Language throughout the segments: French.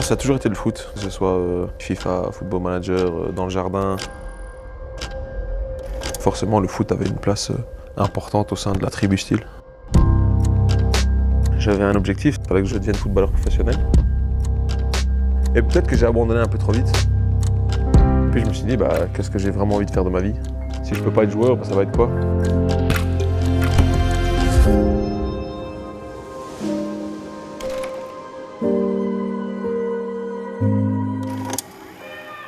Ça a toujours été le foot, que ce soit FIFA, Football Manager, dans le jardin. Forcément, le foot avait une place importante au sein de la tribu style. J'avais un objectif, il fallait que je devienne footballeur professionnel. Et peut-être que j'ai abandonné un peu trop vite. Puis je me suis dit, qu'est-ce que j'ai vraiment envie de faire de ma vie? Si je peux pas être joueur, ça va être quoi?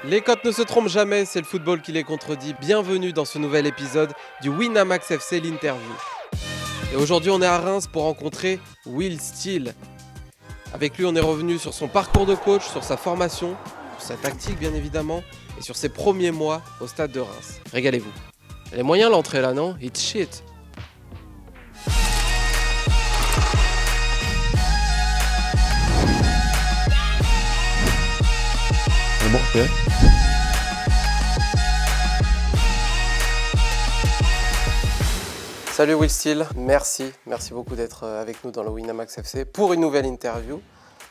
Les cotes ne se trompent jamais, c'est le football qui les contredit. Bienvenue dans ce nouvel épisode du Winamax FC l'interview. Et aujourd'hui on est à Reims pour rencontrer Will Steele. Avec lui on est revenu sur son parcours de coach, sur sa formation, sur sa tactique bien évidemment, et sur ses premiers mois au stade de Reims. Régalez-vous. Les moyens l'entrée là non? It's shit. Mais bon, ok. Salut Will Steele, merci beaucoup d'être avec nous dans le Winamax FC pour une nouvelle interview.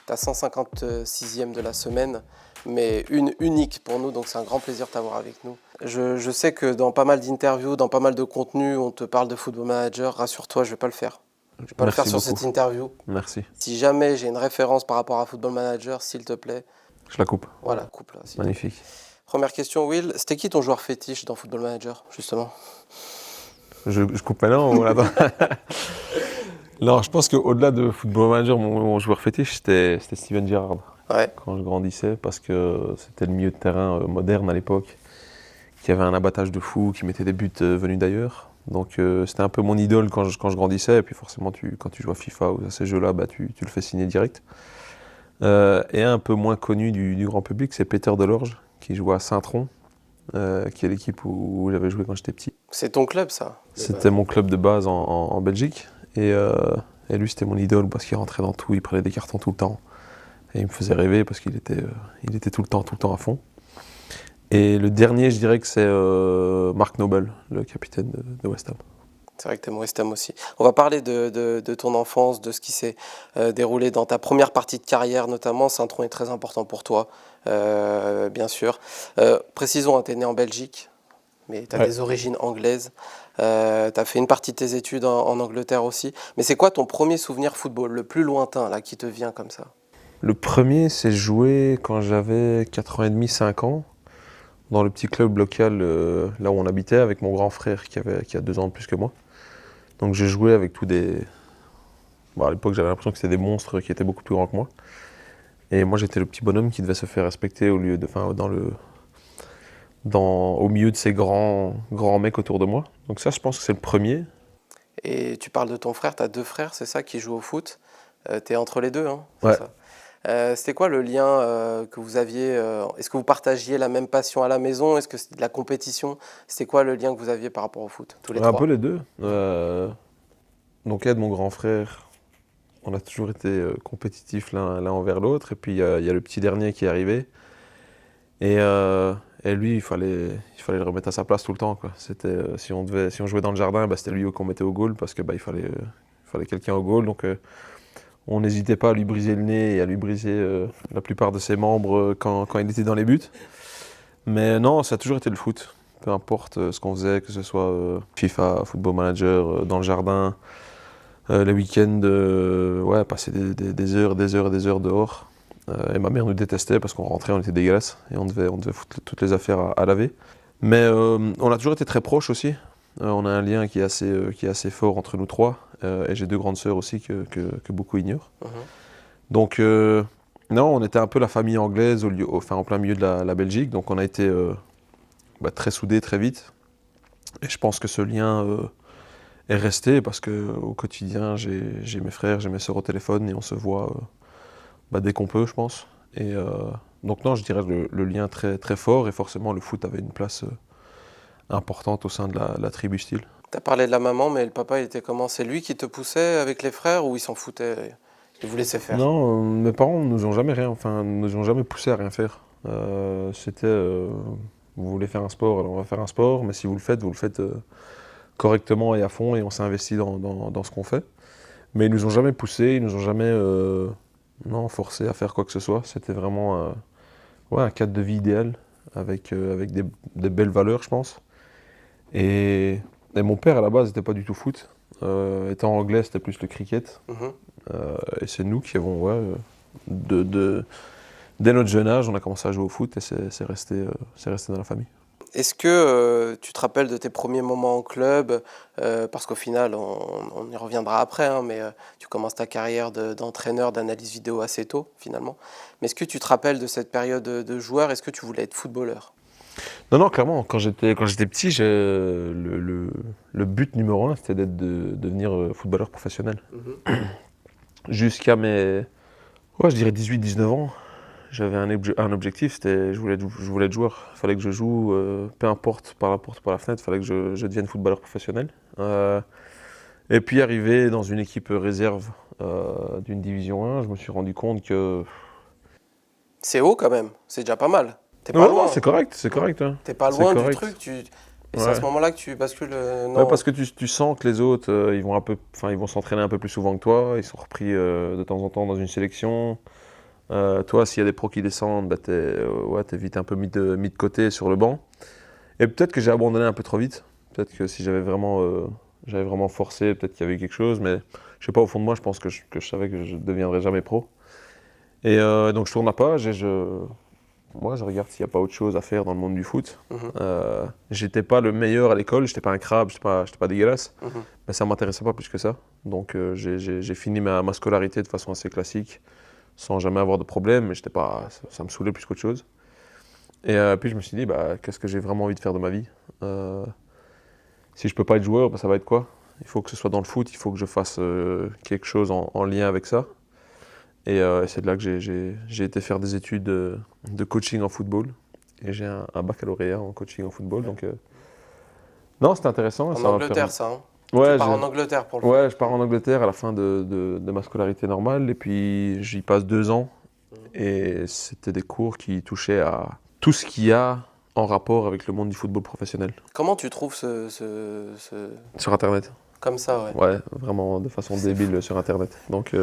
Ta 156e de la semaine, mais une unique pour nous, donc c'est un grand plaisir de t'avoir avec nous. Je sais que dans pas mal d'interviews, dans pas mal de contenus, on te parle de Football Manager. Rassure-toi, je vais pas le faire. Je vais pas le faire sur cette interview. Merci. Si jamais j'ai une référence par rapport à Football Manager, s'il te plaît. Je la coupe. Voilà, coupe là. Magnifique. Première question, Will, c'était qui ton joueur fétiche dans Football Manager, justement? Je coupe maintenant ou là-bas? Non, je pense qu'au-delà de Football Manager, mon joueur fétiche, c'était Steven Gerrard. Ouais. Quand je grandissais, parce que c'était le milieu de terrain moderne à l'époque, qui avait un abattage de fou, qui mettait des buts venus d'ailleurs. Donc c'était un peu mon idole quand je grandissais, et puis forcément quand tu joues à FIFA ou à ces jeux-là, tu le fais signer direct. Et un peu moins connu du grand public, c'est Peter Delorge, qui joue à Saint-Tron, qui est l'équipe où j'avais joué quand j'étais petit. C'est ton club ça? C'était mon club de base en Belgique, et lui c'était mon idole parce qu'il rentrait dans tout, il prenait des cartons tout le temps. Et il me faisait rêver parce qu'il était tout le temps à fond. Et le dernier, je dirais que c'est Mark Noble, le capitaine de West Ham. C'est vrai que tu aimes West Ham aussi. On va parler de ton enfance, de ce qui s'est déroulé dans ta première partie de carrière notamment. Saint-Tron est très important pour toi, bien sûr. Précisons, tu es né en Belgique, mais tu as des origines anglaises. Tu as fait une partie de tes études en Angleterre aussi. Mais c'est quoi ton premier souvenir football, le plus lointain là, qui te vient comme ça? Le premier, c'est joué quand j'avais 4 ans et demi, 5 ans, dans le petit club local là où on habitait, avec mon grand frère qui a 2 ans de plus que moi. Donc j'ai joué avec tous des... à l'époque, j'avais l'impression que c'était des monstres qui étaient beaucoup plus grands que moi. Et moi, j'étais le petit bonhomme qui devait se faire respecter au milieu de ces grands mecs autour de moi. Donc ça, je pense que c'est le premier. Et tu parles de ton frère, tu as 2 frères, c'est ça, qui jouent au foot. Tu es entre les deux, hein, c'est Ouais. ça. C'était quoi le lien que vous aviez Est-ce que vous partagiez la même passion à la maison? Est-ce que c'était de la compétition? C'était quoi le lien que vous aviez par rapport au foot, tous les Un trois? peu les deux. Donc Ed, mon grand frère, on a toujours été compétitifs l'un envers l'autre. Et puis il y a le petit dernier qui est arrivé. Et lui, il fallait le remettre à sa place tout le temps, quoi. C'était, si on jouait dans le jardin, c'était lui qu'on mettait au goal parce que il fallait quelqu'un au goal. Donc on n'hésitait pas à lui briser le nez et à lui briser la plupart de ses membres quand il était dans les buts. Mais non, ça a toujours été le foot. Peu importe ce qu'on faisait, que ce soit FIFA, Football Manager, dans le jardin, les week-ends, passer des heures dehors. Et ma mère nous détestait parce qu'on rentrait, on était dégueulasse et on devait foutre toutes les affaires à laver. Mais on a toujours été très proches aussi. On a un lien qui est assez fort entre nous trois. Et j'ai 2 grandes sœurs aussi que beaucoup ignorent. Donc non, on était un peu la famille anglaise en plein milieu de la Belgique. Donc on a été très soudés très vite. Et je pense que ce lien est resté parce qu'au quotidien, j'ai mes frères, j'ai mes sœurs au téléphone et on se voit dès qu'on peut, je pense. Et donc non, je dirais le lien très, très fort et forcément le foot avait une place importante au sein de la tribu style. Tu as parlé de la maman, mais le papa, il était comment? C'est lui qui te poussait avec les frères ou il s'en foutait? Il vous laissait faire? Non, mes parents nous ont jamais poussé à rien faire. C'était, vous voulez faire un sport, alors on va faire un sport, mais si vous le faites correctement et à fond et on s'est investi dans ce qu'on fait. Mais ils nous ont jamais poussé, ils nous ont jamais non, forcé à faire quoi que ce soit. C'était vraiment ouais, un cadre de vie idéal avec des belles valeurs, je pense. Et, et mon père, à la base, n'était pas du tout foot. Étant anglais, c'était plus le cricket. Mhm. Et c'est nous qui avons, ouais, dès notre jeune âge, on a commencé à jouer au foot et c'est resté dans la famille. Est-ce que tu te rappelles de tes premiers moments en club? Parce qu'au final, on y reviendra après, hein, mais tu commences ta carrière d'entraîneur d'analyse vidéo assez tôt, finalement. Mais est-ce que tu te rappelles de cette période de joueur? Est-ce que tu voulais être footballeur? Non, non, clairement, quand j'étais petit, le but numéro un, c'était de devenir footballeur professionnel. Mhm. Jusqu'à mes, ouais, je dirais 18-19 ans, j'avais un objectif, c'était je voulais être joueur. Il fallait que je joue, peu importe par la porte ou par la fenêtre, il fallait que je devienne footballeur professionnel. Et puis arrivé dans une équipe réserve d'une division 1, je me suis rendu compte que... C'est haut quand même, c'est déjà pas mal. T'es pas Non, non, loin. c'est correct. Hein. T'es pas C'est loin du correct. truc. Et c'est à ce Ouais. moment-là que tu bascules. Ouais, Non. parce que tu sens que les autres, ils vont s'entraîner un peu plus souvent que toi. Ils sont repris de temps en temps dans une sélection. Toi, s'il y a des pros qui descendent, bah, t'es vite un peu mis de côté sur le banc. Et peut-être que j'ai abandonné un peu trop vite. Peut-être que si j'avais vraiment forcé, peut-être qu'il y avait eu quelque chose. Mais je sais pas, au fond de moi, je pense que je savais que je ne deviendrais jamais pro. Et donc je tourne la page et moi, je regarde s'il n'y a pas autre chose à faire dans le monde du foot. Mhm, J'étais pas le meilleur à l'école, j'étais pas un crabe, j'étais pas dégueulasse, mhm. mais ça m'intéressait pas plus que ça. Donc j'ai fini ma scolarité de façon assez classique, sans jamais avoir de problème, mais ça me saoulait plus qu'autre chose. Et puis je me suis dit, bah, qu'est-ce que j'ai vraiment envie de faire de ma vie? Euh, Si je peux pas être joueur, bah, ça va être quoi? Il faut que ce soit dans le foot, il faut que je fasse quelque chose en lien avec ça. Et c'est de là que j'ai été faire des études de coaching en football. Et j'ai un baccalauréat en coaching en football. Donc, non, c'était intéressant. Et En ça m'a permis. Angleterre, ça, hein. Tu Ouais, pars en Angleterre pour le faire. ouais, je pars en Angleterre à la fin de ma scolarité normale. Et puis, j'y passe 2 ans. Et c'était des cours qui touchaient à tout ce qu'il y a en rapport avec le monde du football professionnel. Comment tu trouves Sur Internet. comme ça, ouais. Ouais, vraiment de façon C'est fou. débile sur Internet. Donc,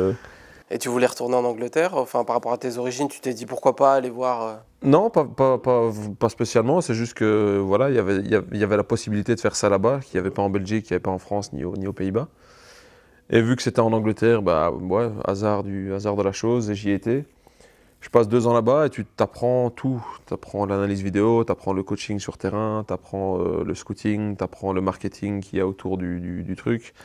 Et tu voulais retourner en Angleterre? Enfin, par rapport à tes origines, tu t'es dit pourquoi pas aller voir. non, pas spécialement. C'est juste que voilà, il y avait la possibilité de faire ça là-bas, qu'il n'y avait pas en Belgique, qu'il n'y avait pas en France ni aux Pays-Bas. Et vu que c'était en Angleterre, bah ouais, hasard de la chose, et j'y étais. Je passe 2 ans là-bas et tu t'apprends tout. Tu apprends l'analyse vidéo, tu apprends le coaching sur terrain, tu apprends le scouting, tu apprends le marketing qu'il y a autour du truc,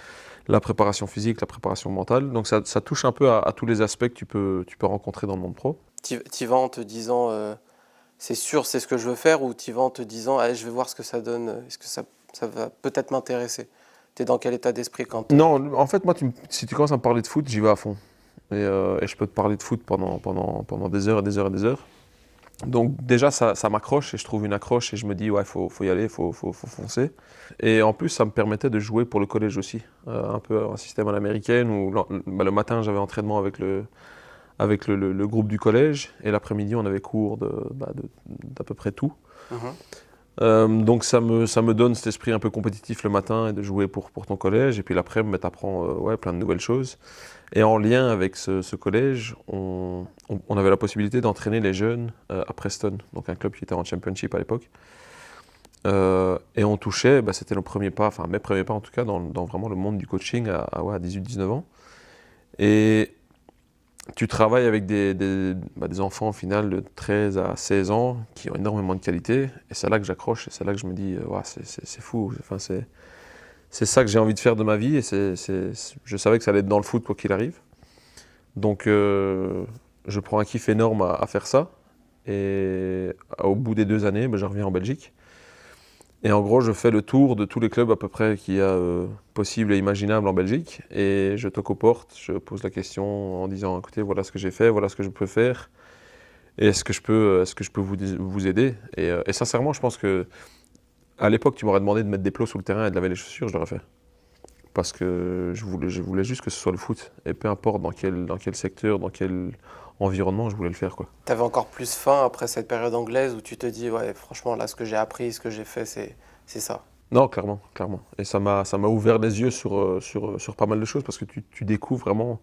la préparation physique, la préparation mentale. Donc ça touche un peu à tous les aspects que tu peux rencontrer dans le monde pro. T'y vas en te disant c'est sûr, c'est ce que je veux faire, ou t'y vas en te disant allez, je vais voir ce que ça donne, est-ce que ça va peut-être m'intéresser? T'es dans quel état d'esprit quand. Non, en fait, moi, si tu commences à me parler de foot, j'y vais à fond. Et je peux te parler de foot pendant des heures et des heures et des heures. Donc déjà, ça m'accroche et je trouve une accroche et je me dis, ouais, faut y aller, faut foncer. Et en plus, ça me permettait de jouer pour le collège aussi. Un peu un système à l'américaine où le matin, j'avais entraînement avec le groupe du collège et l'après-midi, on avait cours d'à peu près tout. Mhm. Donc ça me donne cet esprit un peu compétitif le matin et de jouer pour ton collège. Et puis l'après-midi, tu apprends ouais, plein de nouvelles choses. Et en lien avec ce collège, on avait la possibilité d'entraîner les jeunes à Preston, donc un club qui était en championship à l'époque. Et on touchait, bah, c'était nos premiers pas, enfin mes premiers pas en tout cas, dans vraiment le monde du coaching à 18-19 ans. Et tu travailles avec des enfants au final de 13 à 16 ans qui ont énormément de qualité. Et c'est là que j'accroche, et c'est là que je me dis, ouais, c'est fou. Enfin, c'est ça que j'ai envie de faire de ma vie. Et je savais que ça allait être dans le foot quoi qu'il arrive. Donc je prends un kiff énorme à faire ça. Et au bout des 2 années, ben, je reviens en Belgique. Et en gros, je fais le tour de tous les clubs à peu près qu'il y a possible et imaginable en Belgique. Et je toque aux portes, je pose la question en disant, écoutez, voilà ce que j'ai fait, voilà ce que je peux faire. Et est-ce que je peux vous aider? Et sincèrement, je pense que à l'époque, tu m'aurais demandé de mettre des plots sous le terrain et de laver les chaussures, je l'aurais fait. Parce que je voulais juste que ce soit le foot. Et peu importe dans quel secteur, dans quel environnement, je voulais le faire, quoi. T'avais encore plus faim après cette période anglaise où tu te dis ouais, franchement, là, ce que j'ai appris, ce que j'ai fait, c'est ça. Non, clairement, clairement. Et ça m'a ouvert les yeux sur pas mal de choses parce que tu découvres vraiment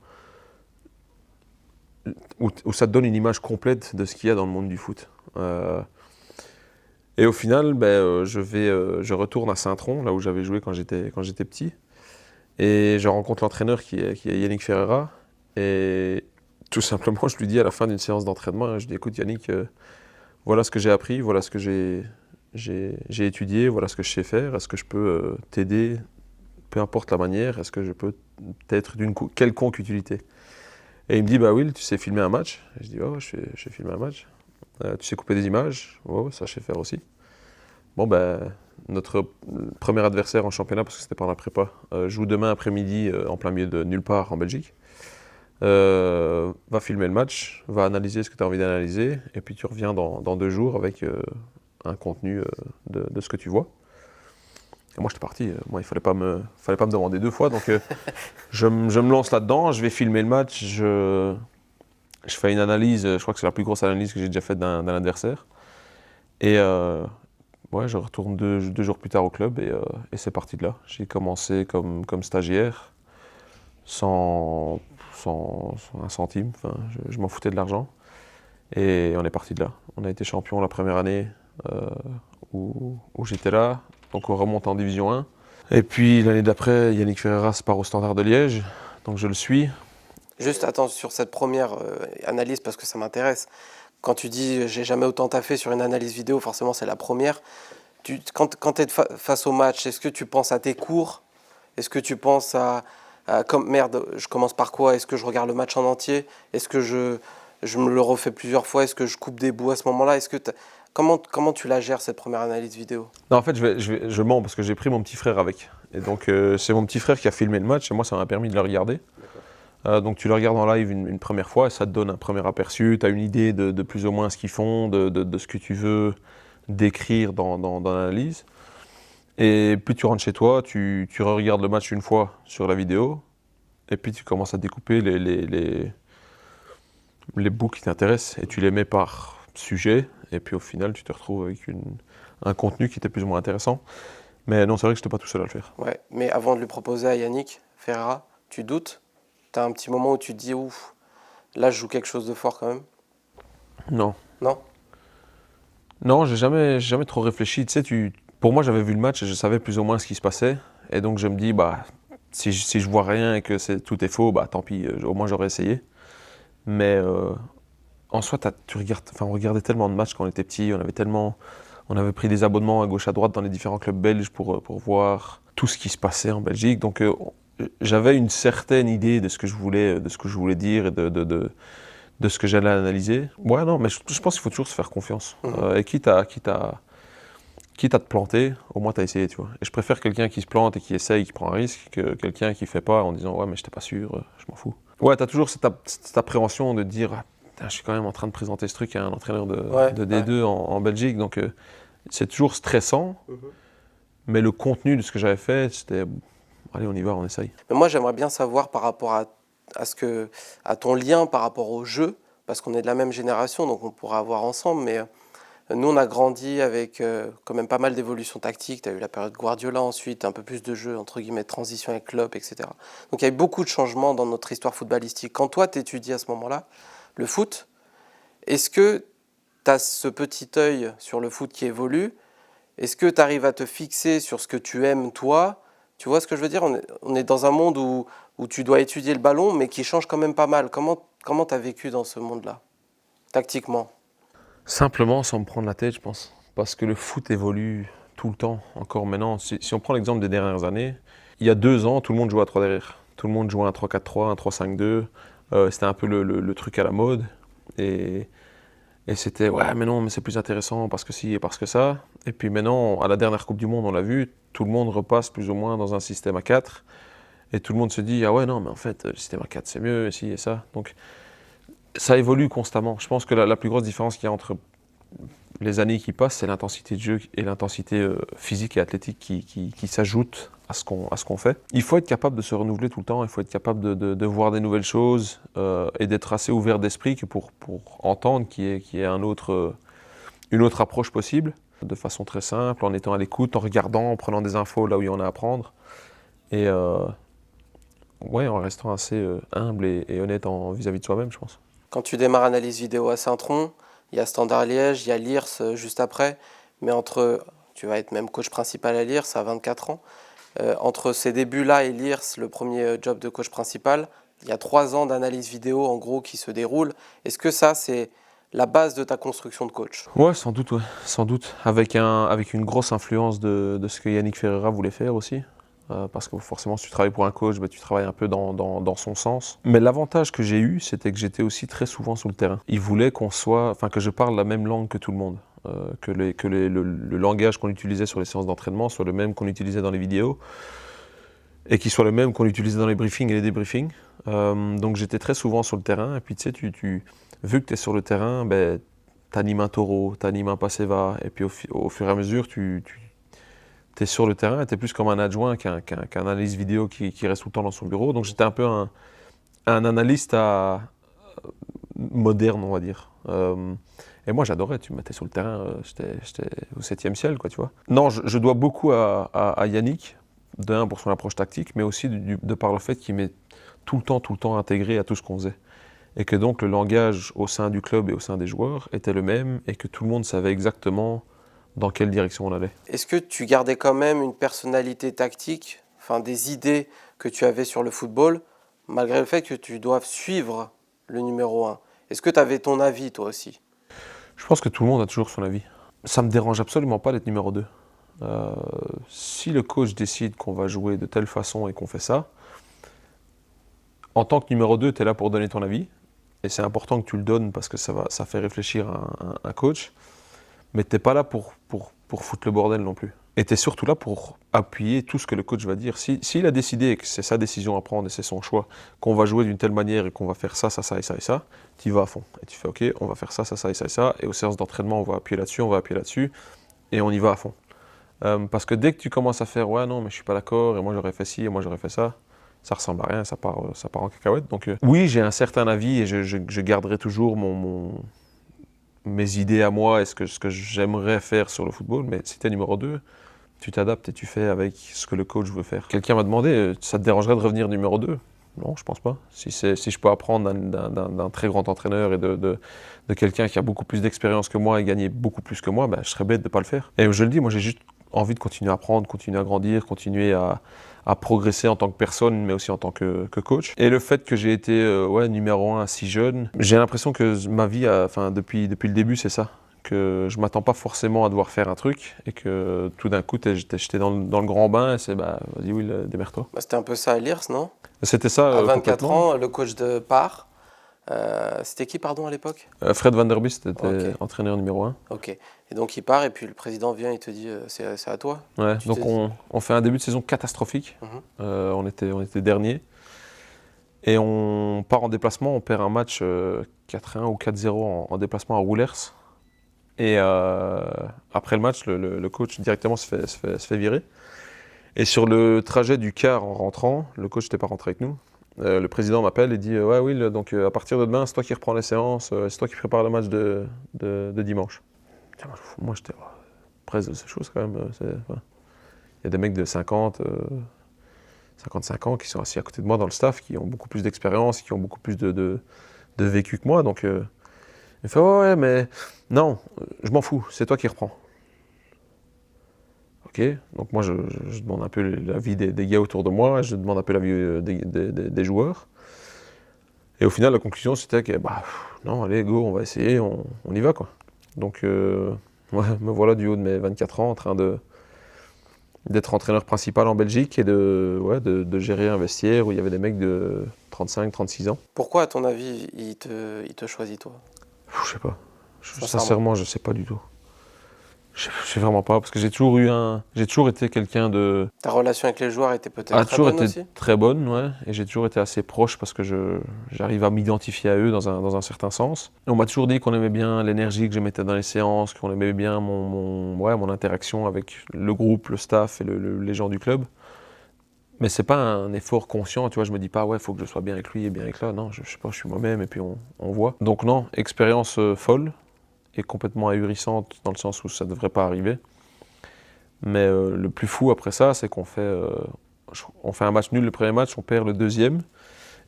où ça te donne une image complète de ce qu'il y a dans le monde du foot. Et au final, je retourne à Saint-Tron, là où j'avais joué quand j'étais petit. Et je rencontre l'entraîneur qui est Yannick Ferreira. Et tout simplement, je lui dis à la fin d'une séance d'entraînement, je dis écoute Yannick, voilà ce que j'ai appris, voilà ce que j'ai étudié, voilà ce que je sais faire, est-ce que je peux t'aider, peu importe la manière, est-ce que je peux être d'une quelconque utilité? Et il me dit bah oui, tu sais filmer un match? Et je dis ouais, je sais filmer un match. Tu sais couper des images? Ouais, ça je sais faire aussi. Bon notre premier adversaire en championnat, parce que c'était pendant la prépa, joue demain après-midi en plein milieu de nulle part en Belgique. Va filmer le match, va analyser ce que tu as envie d'analyser, et puis tu reviens dans 2 jours avec un contenu de ce que tu vois. Et moi j'étais parti, moi il fallait pas me demander 2 fois, donc je me lance là-dedans, je vais filmer le match, je fais une analyse, je crois que c'est la plus grosse analyse que j'ai déjà faite d'un adversaire. Et je retourne 2 jours plus tard au club et c'est parti de là. J'ai commencé comme stagiaire, sans un centime, enfin, je m'en foutais de l'argent. Et on est parti de là. On a été champion la première année où j'étais là, donc on remonte en division 1. Et puis l'année d'après, Yannick Ferreira part au Standard de Liège, donc je le suis. Juste attends sur cette première analyse parce que ça m'intéresse. Quand tu dis j'ai jamais autant taffé sur une analyse vidéo, forcément c'est la première. Quand tu es face au match, est-ce que tu penses à tes cours? Est-ce que tu penses comme merde, je commence par quoi? Est-ce que je regarde le match en entier? Est-ce que je me le refais plusieurs fois? Est-ce que je coupe des bouts à ce moment-là? Comment tu la gères cette première analyse vidéo? Non, en fait, je mens parce que j'ai pris mon petit frère avec. Et donc, c'est mon petit frère qui a filmé le match et moi, ça m'a permis de le regarder. Donc, tu le regardes en live une première fois et ça te donne un premier aperçu. Tu as une idée de plus ou moins ce qu'ils font, de ce que tu veux décrire dans l'analyse. Et puis, tu rentres chez toi, tu regardes le match une fois sur la vidéo et puis tu commences à découper les bouts qui t'intéressent et tu les mets par sujet. Et puis, au final, tu te retrouves avec un contenu qui était plus ou moins intéressant. Mais non, c'est vrai que je n'étais pas tout seul à le faire. Ouais, mais avant de lui proposer à Yannick Ferreira, tu doutes? Tu as un petit moment où tu te dis ouf, là je joue quelque chose de fort quand même? Non. Non? Non, j'ai jamais trop réfléchi. Tu sais, pour moi, j'avais vu le match et je savais plus ou moins ce qui se passait. Et donc, je me dis, si je vois rien et que tout est faux, tant pis, au moins j'aurais essayé. Mais en soi, on regardait tellement de matchs quand on était petit, on avait pris des abonnements à gauche à droite dans les différents clubs belges pour voir tout ce qui se passait en Belgique. Donc, j'avais une certaine idée de ce que je voulais dire et de ce que j'allais analyser. Ouais, non, mais je pense qu'il faut toujours se faire confiance. Et quitte à te planter, au moins tu as essayé, tu vois. Et je préfère quelqu'un qui se plante et qui essaye, qui prend un risque, que quelqu'un qui fait pas en disant ouais, mais j'étais pas sûr, je m'en fous. Ouais, tu as toujours cette appréhension de te dire ah, putain, je suis quand même en train de présenter ce truc à un entraîneur de D2 en Belgique, donc c'est toujours stressant. Mais le contenu de ce que j'avais fait, c'était allez, on y va, on essaye. Mais moi, j'aimerais bien savoir par rapport à ton lien par rapport au jeu, parce qu'on est de la même génération, donc on pourra voir ensemble. Mais nous, on a grandi avec quand même pas mal d'évolutions tactiques. Tu as eu la période Guardiola ensuite, un peu plus de jeu, entre guillemets, de transition avec Klopp, etc. Donc il y a eu beaucoup de changements dans notre histoire footballistique. Quand toi, tu étudies à ce moment-là le foot, est-ce que tu as ce petit œil sur le foot qui évolue? Est-ce que tu arrives à te fixer sur ce que tu aimes, toi? Tu vois ce que je veux dire? On est dans un monde où tu dois étudier le ballon, mais qui change quand même pas mal. Comment tu as vécu dans ce monde-là, tactiquement? Simplement sans me prendre la tête, je pense. Parce que le foot évolue tout le temps, encore maintenant. Si on prend l'exemple des dernières années, il y a 2 ans, tout le monde jouait à 3 derrière. Tout le monde jouait un 3-4-3, un 3-5-2. C'était un peu le truc à la mode. Et c'était, ouais, mais non, mais c'est plus intéressant parce que si et parce que ça. Et puis maintenant, à la dernière Coupe du Monde, on l'a vu, tout le monde repasse plus ou moins dans un système à 4. Et tout le monde se dit, ah ouais, non, mais en fait, le système à 4, c'est mieux, et ci et ça. Donc, ça évolue constamment. Je pense que la plus grosse différence qu'il y a entre les années qui passent, c'est l'intensité de jeu et l'intensité physique et athlétique qui s'ajoutent à ce qu'on fait. Il faut être capable de se renouveler tout le temps, il faut être capable de voir des nouvelles choses et d'être assez ouvert d'esprit pour entendre qu'il y ait une autre approche possible, de façon très simple, en étant à l'écoute, en regardant, en prenant des infos là où il y en a à prendre. Et en restant assez humble et honnête vis-à-vis de soi-même, je pense. Quand tu démarres analyse vidéo à Saint-Tron, il y a Standard Liège, il y a l'IRS juste après, mais tu vas être même coach principal à l'IRS à 24 ans. Entre ces débuts-là et l'IRS, le premier job de coach principal, il y a 3 ans d'analyse vidéo en gros qui se déroulent. Est-ce que ça, c'est la base de ta construction de coach? Ouais, sans doute, ouais. Sans doute. Avec une grosse influence de ce que Yannick Ferreira voulait faire aussi. Parce que forcément, si tu travailles pour un coach, tu travailles un peu dans son sens. Mais l'avantage que j'ai eu, c'était que j'étais aussi très souvent sur le terrain. Il voulait que je parle la même langue que tout le monde. Le langage qu'on utilisait sur les séances d'entraînement soit le même qu'on utilisait dans les vidéos et qu'il soit le même qu'on utilisait dans les briefings et les débriefings. Donc j'étais très souvent sur le terrain et puis tu sais, vu que tu es sur le terrain, tu animes un taureau, tu animes un Passeva et puis au fur et à mesure, tu es sur le terrain et tu es plus comme un adjoint qu'un analyste vidéo qui reste tout le temps dans son bureau. Donc j'étais un peu un analyste moderne, on va dire. Et moi, j'adorais, tu me mettais sur le terrain, j'étais au 7e ciel, quoi, tu vois. Non, je dois beaucoup à Yannick, d'un pour son approche tactique, mais aussi de par le fait qu'il m'est tout le temps intégré à tout ce qu'on faisait. Et que donc le langage au sein du club et au sein des joueurs était le même, et que tout le monde savait exactement dans quelle direction on allait. Est-ce que tu gardais quand même une personnalité tactique, enfin des idées que tu avais sur le football, malgré le fait que tu doives suivre le numéro 1? Est-ce que tu avais ton avis, toi aussi? Je pense que tout le monde a toujours son avis. Ça me dérange absolument pas d'être numéro 2. Si le coach décide qu'on va jouer de telle façon et qu'on fait ça, en tant que numéro 2, tu es là pour donner ton avis. Et c'est important que tu le donnes parce que ça fait réfléchir un coach. Mais tu n'es pas là pour foutre le bordel non plus. Et tu es surtout là pour appuyer tout ce que le coach va dire. S'il a décidé, et que c'est sa décision à prendre et c'est son choix, qu'on va jouer d'une telle manière et qu'on va faire ça, ça, ça et ça et ça, tu y vas à fond. Et tu fais OK, on va faire ça, ça, ça et ça et ça. Et aux séances d'entraînement, on va appuyer là-dessus, et on y va à fond. Parce que dès que tu commences à faire ouais, non, mais je suis pas d'accord, et moi j'aurais fait ci, et moi j'aurais fait ça, ça ressemble à rien, ça part en cacahuète. Donc oui, j'ai un certain avis et je garderai toujours mes idées à moi et ce que j'aimerais faire sur le football, mais si tu es numéro 2, tu t'adaptes et tu fais avec ce que le coach veut faire. Quelqu'un m'a demandé, ça te dérangerait de revenir numéro 2 ? Non, je pense pas. Si je peux apprendre d'un très grand entraîneur et de quelqu'un qui a beaucoup plus d'expérience que moi et gagner beaucoup plus que moi, je serais bête de ne pas le faire. Et je le dis, moi j'ai juste envie de continuer à apprendre, continuer à grandir, continuer à progresser en tant que personne, mais aussi en tant que coach. Et le fait que j'ai été numéro 1 si jeune, j'ai l'impression que ma vie, depuis le début, c'est ça. Que je ne m'attends pas forcément à devoir faire un truc et que tout d'un coup, j'étais dans le grand bain et c'est vas-y Will, démerde-toi. C'était un peu ça à l'IRS, non? C'était ça. À 24 ans, le coach de part. C'était qui, pardon, à l'époque? Fred Van Der Biest était entraîneur numéro 1. Ok. Et donc il part et puis le président vient et te dit c'est à toi. Ouais, donc on fait un début de saison catastrophique. On était dernier. Et on part en déplacement, on perd un match 4-1 ou 4-0 en déplacement à Roulers. Et après le match, le coach directement se fait virer. Et sur le trajet du car en rentrant, le coach n'était pas rentré avec nous. Le président m'appelle et dit ouais Will, donc à partir de demain, c'est toi qui reprends les séances, c'est toi qui prépares le match de dimanche. Moi j'étais presque de ces choses quand même. Il y a des mecs de 55 ans qui sont assis à côté de moi dans le staff, qui ont beaucoup plus d'expérience, qui ont beaucoup plus de vécu que moi. Donc il fait ouais mais non, je m'en fous, c'est toi qui reprends. Ok, donc moi je demande un peu l'avis des gars autour de moi, je demande un peu l'avis des joueurs. Et au final, la conclusion c'était que non, allez, go, on va essayer, on y va quoi. Donc me voilà du haut de mes 24 ans en train d'être entraîneur principal en Belgique et de gérer un vestiaire où il y avait des mecs de 35-36 ans. Pourquoi, à ton avis, il te choisit toi? Je sais pas. Sincèrement, je sais pas du tout. Je sais vraiment pas, parce que j'ai toujours été quelqu'un de... Ta relation avec les joueurs était peut-être très bonne aussi? Très bonne, ouais, et j'ai toujours été assez proche parce que j'arrive à m'identifier à eux dans un certain sens. Et on m'a toujours dit qu'on aimait bien l'énergie que je mettais dans les séances, qu'on aimait bien mon interaction avec le groupe, le staff et les gens du club. Mais c'est pas un effort conscient, tu vois, je me dis pas ouais, faut que je sois bien avec lui et bien avec là, non, je sais pas, je suis moi-même et puis on voit. Donc non, expérience folle. Et complètement ahurissante dans le sens où ça ne devrait pas arriver. Mais le plus fou après ça, c'est qu'on fait un match nul le premier match, on perd le deuxième.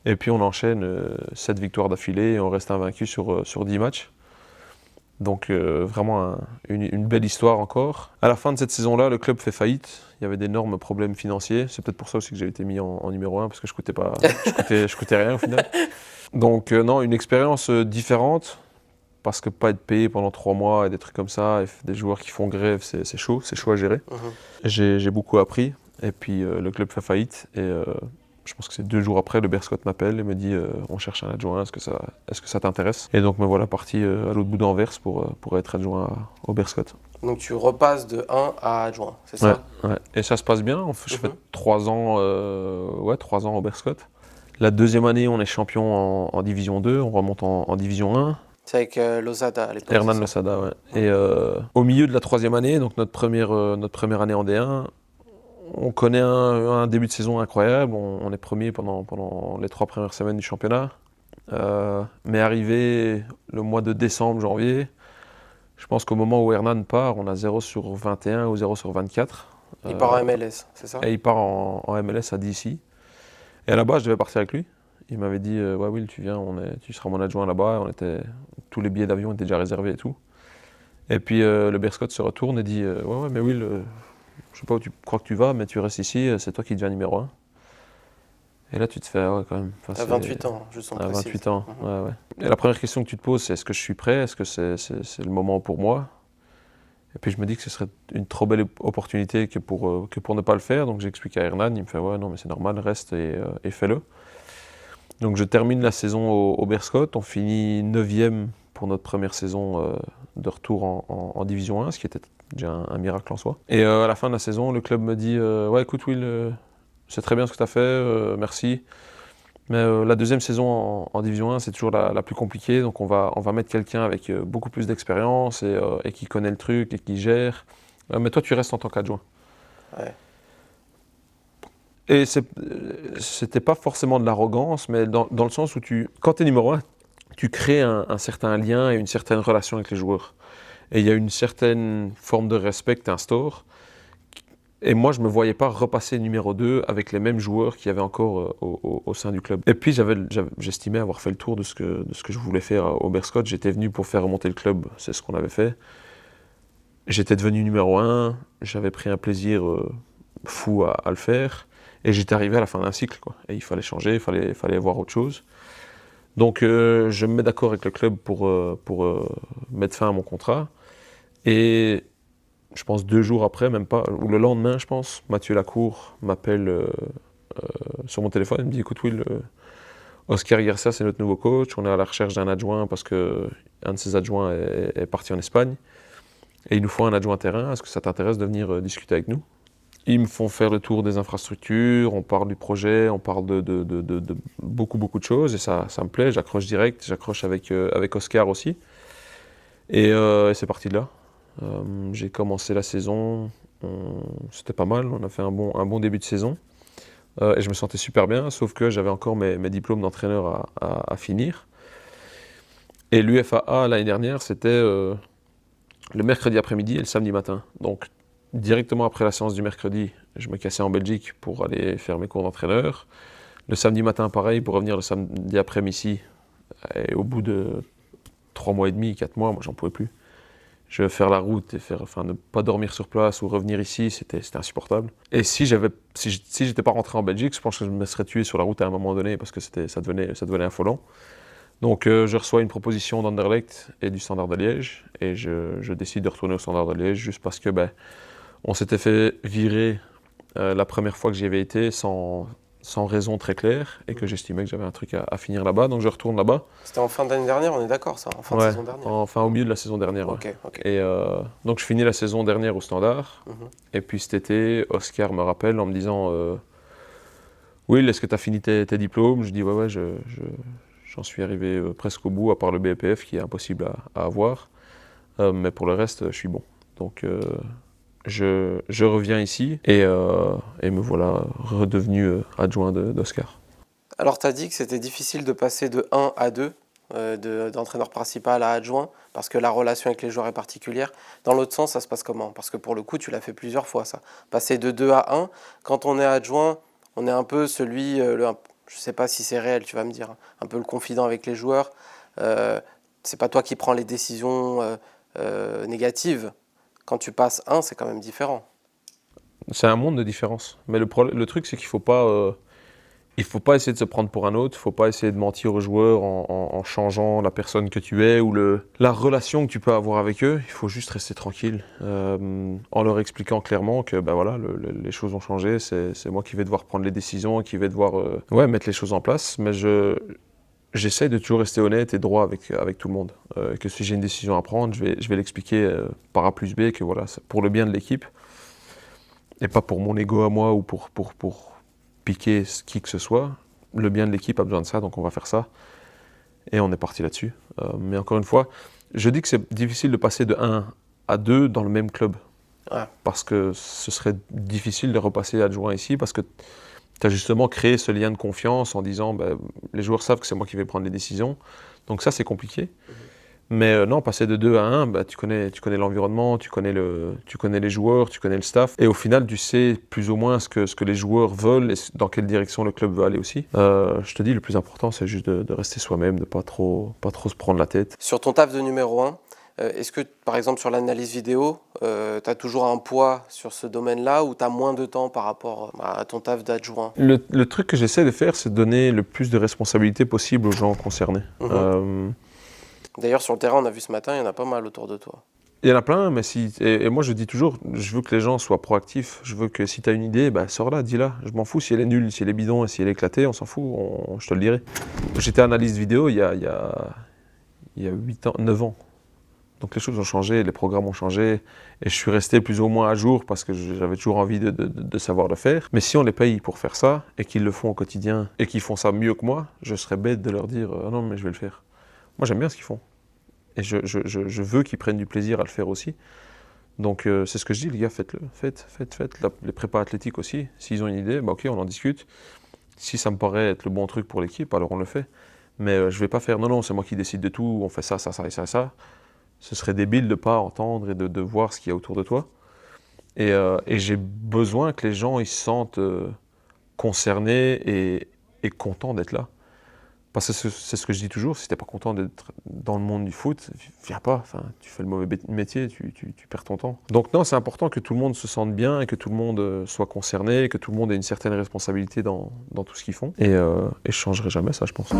Et puis on enchaîne 7 victoires d'affilée et on reste invaincu sur 10 matchs. Donc vraiment une belle histoire encore. À la fin de cette saison-là, le club fait faillite. Il y avait d'énormes problèmes financiers. C'est peut-être pour ça aussi que j'ai été mis en numéro 1, parce que je coûtais rien au final. Donc non, une expérience différente, parce que pas être payé pendant 3 mois et des trucs comme ça, et des joueurs qui font grève, c'est chaud à gérer. J'ai beaucoup appris, et puis le club fait faillite, et je pense que c'est 2 jours après, le Berscott m'appelle et me dit on cherche un adjoint, est-ce que ça t'intéresse? Et donc me voilà parti à l'autre bout d'Anvers pour être adjoint au Berscott. Donc tu repasses de 1 à adjoint, c'est Ouais, ça? ouais. Et ça se passe bien, je fais 3 ans, 3 ans au Berscott. La deuxième année, on est champion en Division 2, on remonte en Division 1. C'est avec Losada à l'époque. Hernan c'est ça? Losada, ouais. Et au milieu de la troisième année, donc notre première année en D1, on connaît un début de saison incroyable. On est premier pendant les 3 premières semaines du championnat. Mais arrivé le mois de décembre, janvier, je pense qu'au moment où Hernan part, on a 0 sur 21 ou 0 sur 24. Il part en MLS, c'est ça? Et il part en MLS à DC. Et là-bas, je devais partir avec lui. Il m'avait dit ouais, Will, tu viens, tu seras mon adjoint là-bas. Tous les billets d'avion étaient déjà réservés et tout. Et puis le Berscott se retourne et dit ouais, mais Will, je sais pas où tu crois que tu vas, mais tu restes ici, c'est toi qui deviens numéro 1. Et là, tu te fais ouais, quand même. T'as 28 ans, juste en précise. 28 ans, ouais. Et la première question que tu te poses, c'est est-ce que je suis prêt? Est-ce que c'est le moment pour moi? Et puis je me dis que ce serait une trop belle opportunité que pour ne pas le faire. Donc j'explique à Hernan, il me fait ouais, non, mais c'est normal, reste et fais-le. Donc je termine la saison au Berscott, on finit 9e pour notre première saison de retour en Division 1, ce qui était déjà un miracle en soi. Et à la fin de la saison, le club me dit ouais, écoute Will, c'est très bien ce que tu as fait, merci. Mais la deuxième saison en Division 1, c'est toujours la plus compliquée, donc on va mettre quelqu'un avec beaucoup plus d'expérience et qui connaît le truc et qui gère. Mais toi, tu restes en tant qu'adjoint. Ouais. Et c'était pas forcément de l'arrogance, mais dans le sens où quand tu es numéro 1, tu crées un certain lien et une certaine relation avec les joueurs. Et il y a une certaine forme de respect que tu instaures. Et moi, je ne me voyais pas repasser numéro 2 avec les mêmes joueurs qu'il y avait encore au sein du club. Et puis, j'estimais avoir fait le tour de ce que je voulais faire au Berscott. J'étais venu pour faire remonter le club, c'est ce qu'on avait fait. J'étais devenu numéro 1, j'avais pris un plaisir fou à le faire. Et j'étais arrivé à la fin d'un cycle, quoi. Et il fallait changer, il fallait voir autre chose. Donc, je me mets d'accord avec le club pour mettre fin à mon contrat. Et je pense 2 jours après, même pas, ou le lendemain, je pense, Mathieu Lacour m'appelle sur mon téléphone. Il me dit écoute, Will, Oscar Garcia, c'est notre nouveau coach. On est à la recherche d'un adjoint parce qu'un de ses adjoints est parti en Espagne. Et il nous faut un adjoint terrain. Est-ce que ça t'intéresse de venir discuter avec nous? Ils me font faire le tour des infrastructures, on parle du projet, on parle de beaucoup, beaucoup de choses. Et ça me plaît, j'accroche direct, j'accroche avec Oscar aussi. Et c'est parti de là. J'ai commencé la saison, c'était pas mal, on a fait un bon début de saison. Et je me sentais super bien, sauf que j'avais encore mes diplômes d'entraîneur à finir. Et l'UFAA l'année dernière, c'était le mercredi après-midi et le samedi matin. Donc directement après la séance du mercredi, je me cassais en Belgique pour aller faire mes cours d'entraîneur. Le samedi matin, pareil, pour revenir le samedi après-midi. Et au bout de 3 mois et demi, 4 mois, moi j'en pouvais plus. Je vais faire la route et ne pas dormir sur place ou revenir ici, c'était insupportable. Et si j'étais pas rentré en Belgique, je pense que je me serais tué sur la route à un moment donné parce que ça devenait affolant. Donc je reçois une proposition d'Anderlecht et du Standard de Liège et je décide de retourner au Standard de Liège juste parce que on s'était fait virer la première fois que j'y avais été sans raison très claire et que j'estimais que j'avais un truc à finir là-bas, donc je retourne là-bas. C'était en fin d'année dernière, on est d'accord, ça? En fin de saison dernière? Enfin au milieu de la saison dernière. Ok. Et donc je finis la saison dernière au Standard. Et puis cet été, Oscar me rappelle en me disant Will, est-ce que tu as fini tes diplômes? Je dis ouais, j'en suis arrivé presque au bout, à part le BEPF qui est impossible à avoir. Mais pour le reste, je suis bon. Donc je reviens ici et me voilà redevenu adjoint d'Oscar. Alors, tu as dit que c'était difficile de passer de 1 à 2, d'entraîneur principal à adjoint, parce que la relation avec les joueurs est particulière. Dans l'autre sens, ça se passe comment? Parce que pour le coup, tu l'as fait plusieurs fois, ça. Passer de 2 à 1, quand on est adjoint, on est un peu je ne sais pas si c'est réel, tu vas me dire, un peu le confident avec les joueurs. C'est pas toi qui prends les décisions négatives. Quand tu passes un, c'est quand même différent. C'est un monde de différence. Mais le truc, c'est qu'il il faut pas essayer de se prendre pour un autre. Il faut pas essayer de mentir aux joueurs en changeant la personne que tu es ou la relation que tu peux avoir avec eux. Il faut juste rester tranquille en leur expliquant clairement que ben voilà, les choses ont changé. C'est moi qui vais devoir prendre les décisions, qui vais devoir mettre les choses en place. Mais j'essaie de toujours rester honnête et droit avec tout le monde. Que si j'ai une décision à prendre, je vais l'expliquer par A plus B, que voilà, c'est pour le bien de l'équipe et pas pour mon ego à moi ou pour piquer qui que ce soit. Le bien de l'équipe a besoin de ça, donc on va faire ça. Et on est parti là-dessus. Mais encore une fois, je dis que c'est difficile de passer de 1 à 2 dans le même club. Ouais. Parce que ce serait difficile de repasser adjoint ici, parce que tu as justement créé ce lien de confiance en disant ben, les joueurs savent que c'est moi qui vais prendre les décisions. Donc ça, c'est compliqué. Mais non, passer de 2 à 1, bah, tu connais l'environnement, tu connais les joueurs, tu connais le staff. Et au final, tu sais plus ou moins ce que les joueurs veulent et dans quelle direction le club veut aller aussi. Je te dis, le plus important, c'est juste de rester soi-même, de pas trop se prendre la tête. Sur ton taf de numéro 1, est-ce que, par exemple, sur l'analyse vidéo, tu as toujours un poids sur ce domaine-là ou tu as moins de temps par rapport à ton taf d'adjoint? Le truc que j'essaie de faire, c'est de donner le plus de responsabilités possible aux gens concernés. D'ailleurs, sur le terrain, on a vu ce matin, il y en a pas mal autour de toi. Il y en a plein, mais et moi je dis toujours, je veux que les gens soient proactifs. Je veux que si tu as une idée, bah, sors-la, dis-la. Je m'en fous si elle est nulle, si elle est bidon, si elle est éclatée, on s'en fout, je te le dirai. J'étais analyste vidéo il y a 8 ans, 9 ans. Donc les choses ont changé, les programmes ont changé, et je suis resté plus ou moins à jour parce que j'avais toujours envie de savoir le faire. Mais si on les paye pour faire ça, et qu'ils le font au quotidien, et qu'ils font ça mieux que moi, je serais bête de leur dire ah non mais je vais le faire. Moi j'aime bien ce qu'ils font. Et je veux qu'ils prennent du plaisir à le faire aussi. Donc c'est ce que je dis, les gars, faites-le. Faites. Les prépas athlétiques aussi, s'ils ont une idée, bah, ok, on en discute. Si ça me paraît être le bon truc pour l'équipe, alors on le fait. Mais je vais pas faire, non, c'est moi qui décide de tout, on fait ça et ça. Ce serait débile de ne pas entendre et de voir ce qu'il y a autour de toi. Et j'ai besoin que les gens ils se sentent concernés et contents d'être là. Parce que c'est ce que je dis toujours, si tu n'es pas content d'être dans le monde du foot, viens pas, enfin, tu fais le mauvais métier, tu perds ton temps. Donc non, c'est important que tout le monde se sente bien et que tout le monde soit concerné, que tout le monde ait une certaine responsabilité dans tout ce qu'ils font. Et je ne changerai jamais ça, je pense.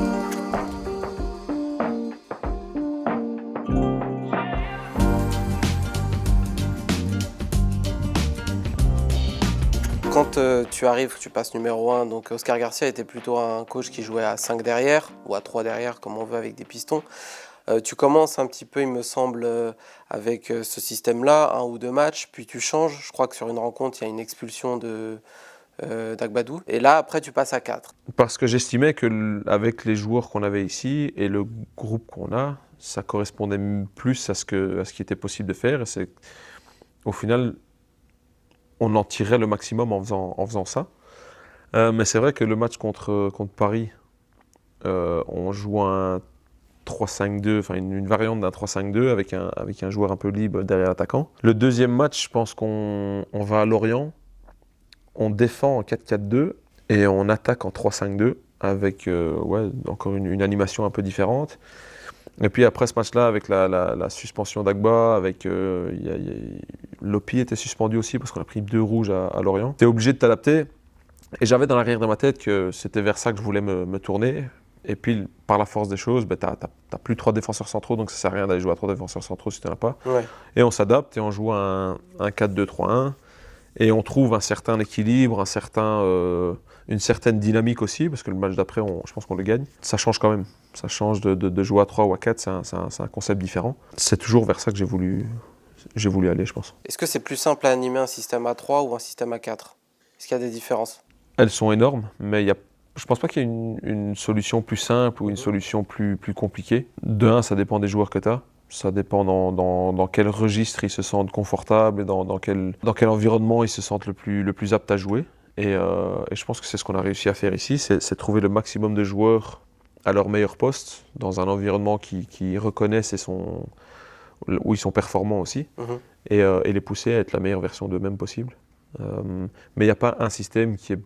Quand tu arrives, tu passes numéro 1, donc Oscar Garcia était plutôt un coach qui jouait à 5 derrière, ou à 3 derrière, comme on veut, avec des pistons. Tu commences un petit peu, il me semble, avec ce système-là, 1 ou 2 matchs, puis tu changes. Je crois que sur une rencontre, il y a une expulsion d'Agbadou. Et là, après, tu passes à 4. Parce que j'estimais qu'avec les joueurs qu'on avait ici et le groupe qu'on a, ça correspondait plus à ce qui était possible de faire. Et au final, on en tirait le maximum en faisant ça. Mais c'est vrai que le match contre Paris, on joue un 3-5-2, enfin une variante d'un 3-5-2 avec un joueur un peu libre derrière l'attaquant. Le deuxième match, je pense qu'on va à Lorient, on défend en 4-4-2 et on attaque en 3-5-2 avec encore une animation un peu différente. Et puis après ce match-là, avec la suspension d'Agba, avec Lopi était suspendu aussi parce qu'on a pris 2 rouges à Lorient. Tu es obligé de t'adapter. Et j'avais dans l'arrière de ma tête que c'était vers ça que je voulais me tourner. Et puis, par la force des choses, tu n'as plus 3 défenseurs centraux, donc ça ne sert à rien d'aller jouer à 3 défenseurs centraux si tu n'en as pas. Ouais. Et on s'adapte et on joue un 4-2-3-1. Et on trouve un certain équilibre, une certaine dynamique aussi, parce que le match d'après, je pense qu'on le gagne. Ça change quand même. Ça change de jouer à 3 ou à 4, c'est un concept différent. C'est toujours vers ça que j'ai voulu aller, je pense. Est-ce que c'est plus simple à animer un système à 3 ou un système à 4? Est-ce qu'il y a des différences? Elles sont énormes, mais je ne pense pas qu'il y ait une solution plus simple ou une solution plus compliquée. De un, ça dépend des joueurs que tu as. Ça dépend dans quel registre ils se sentent confortables et dans quel environnement ils se sentent le plus aptes à jouer. Et je pense que c'est ce qu'on a réussi à faire ici, c'est trouver le maximum de joueurs à leur meilleur poste, dans un environnement qui reconnaissent où ils sont performants aussi, et les pousser à être la meilleure version d'eux-mêmes possible. Mais il n'y a pas un système qui est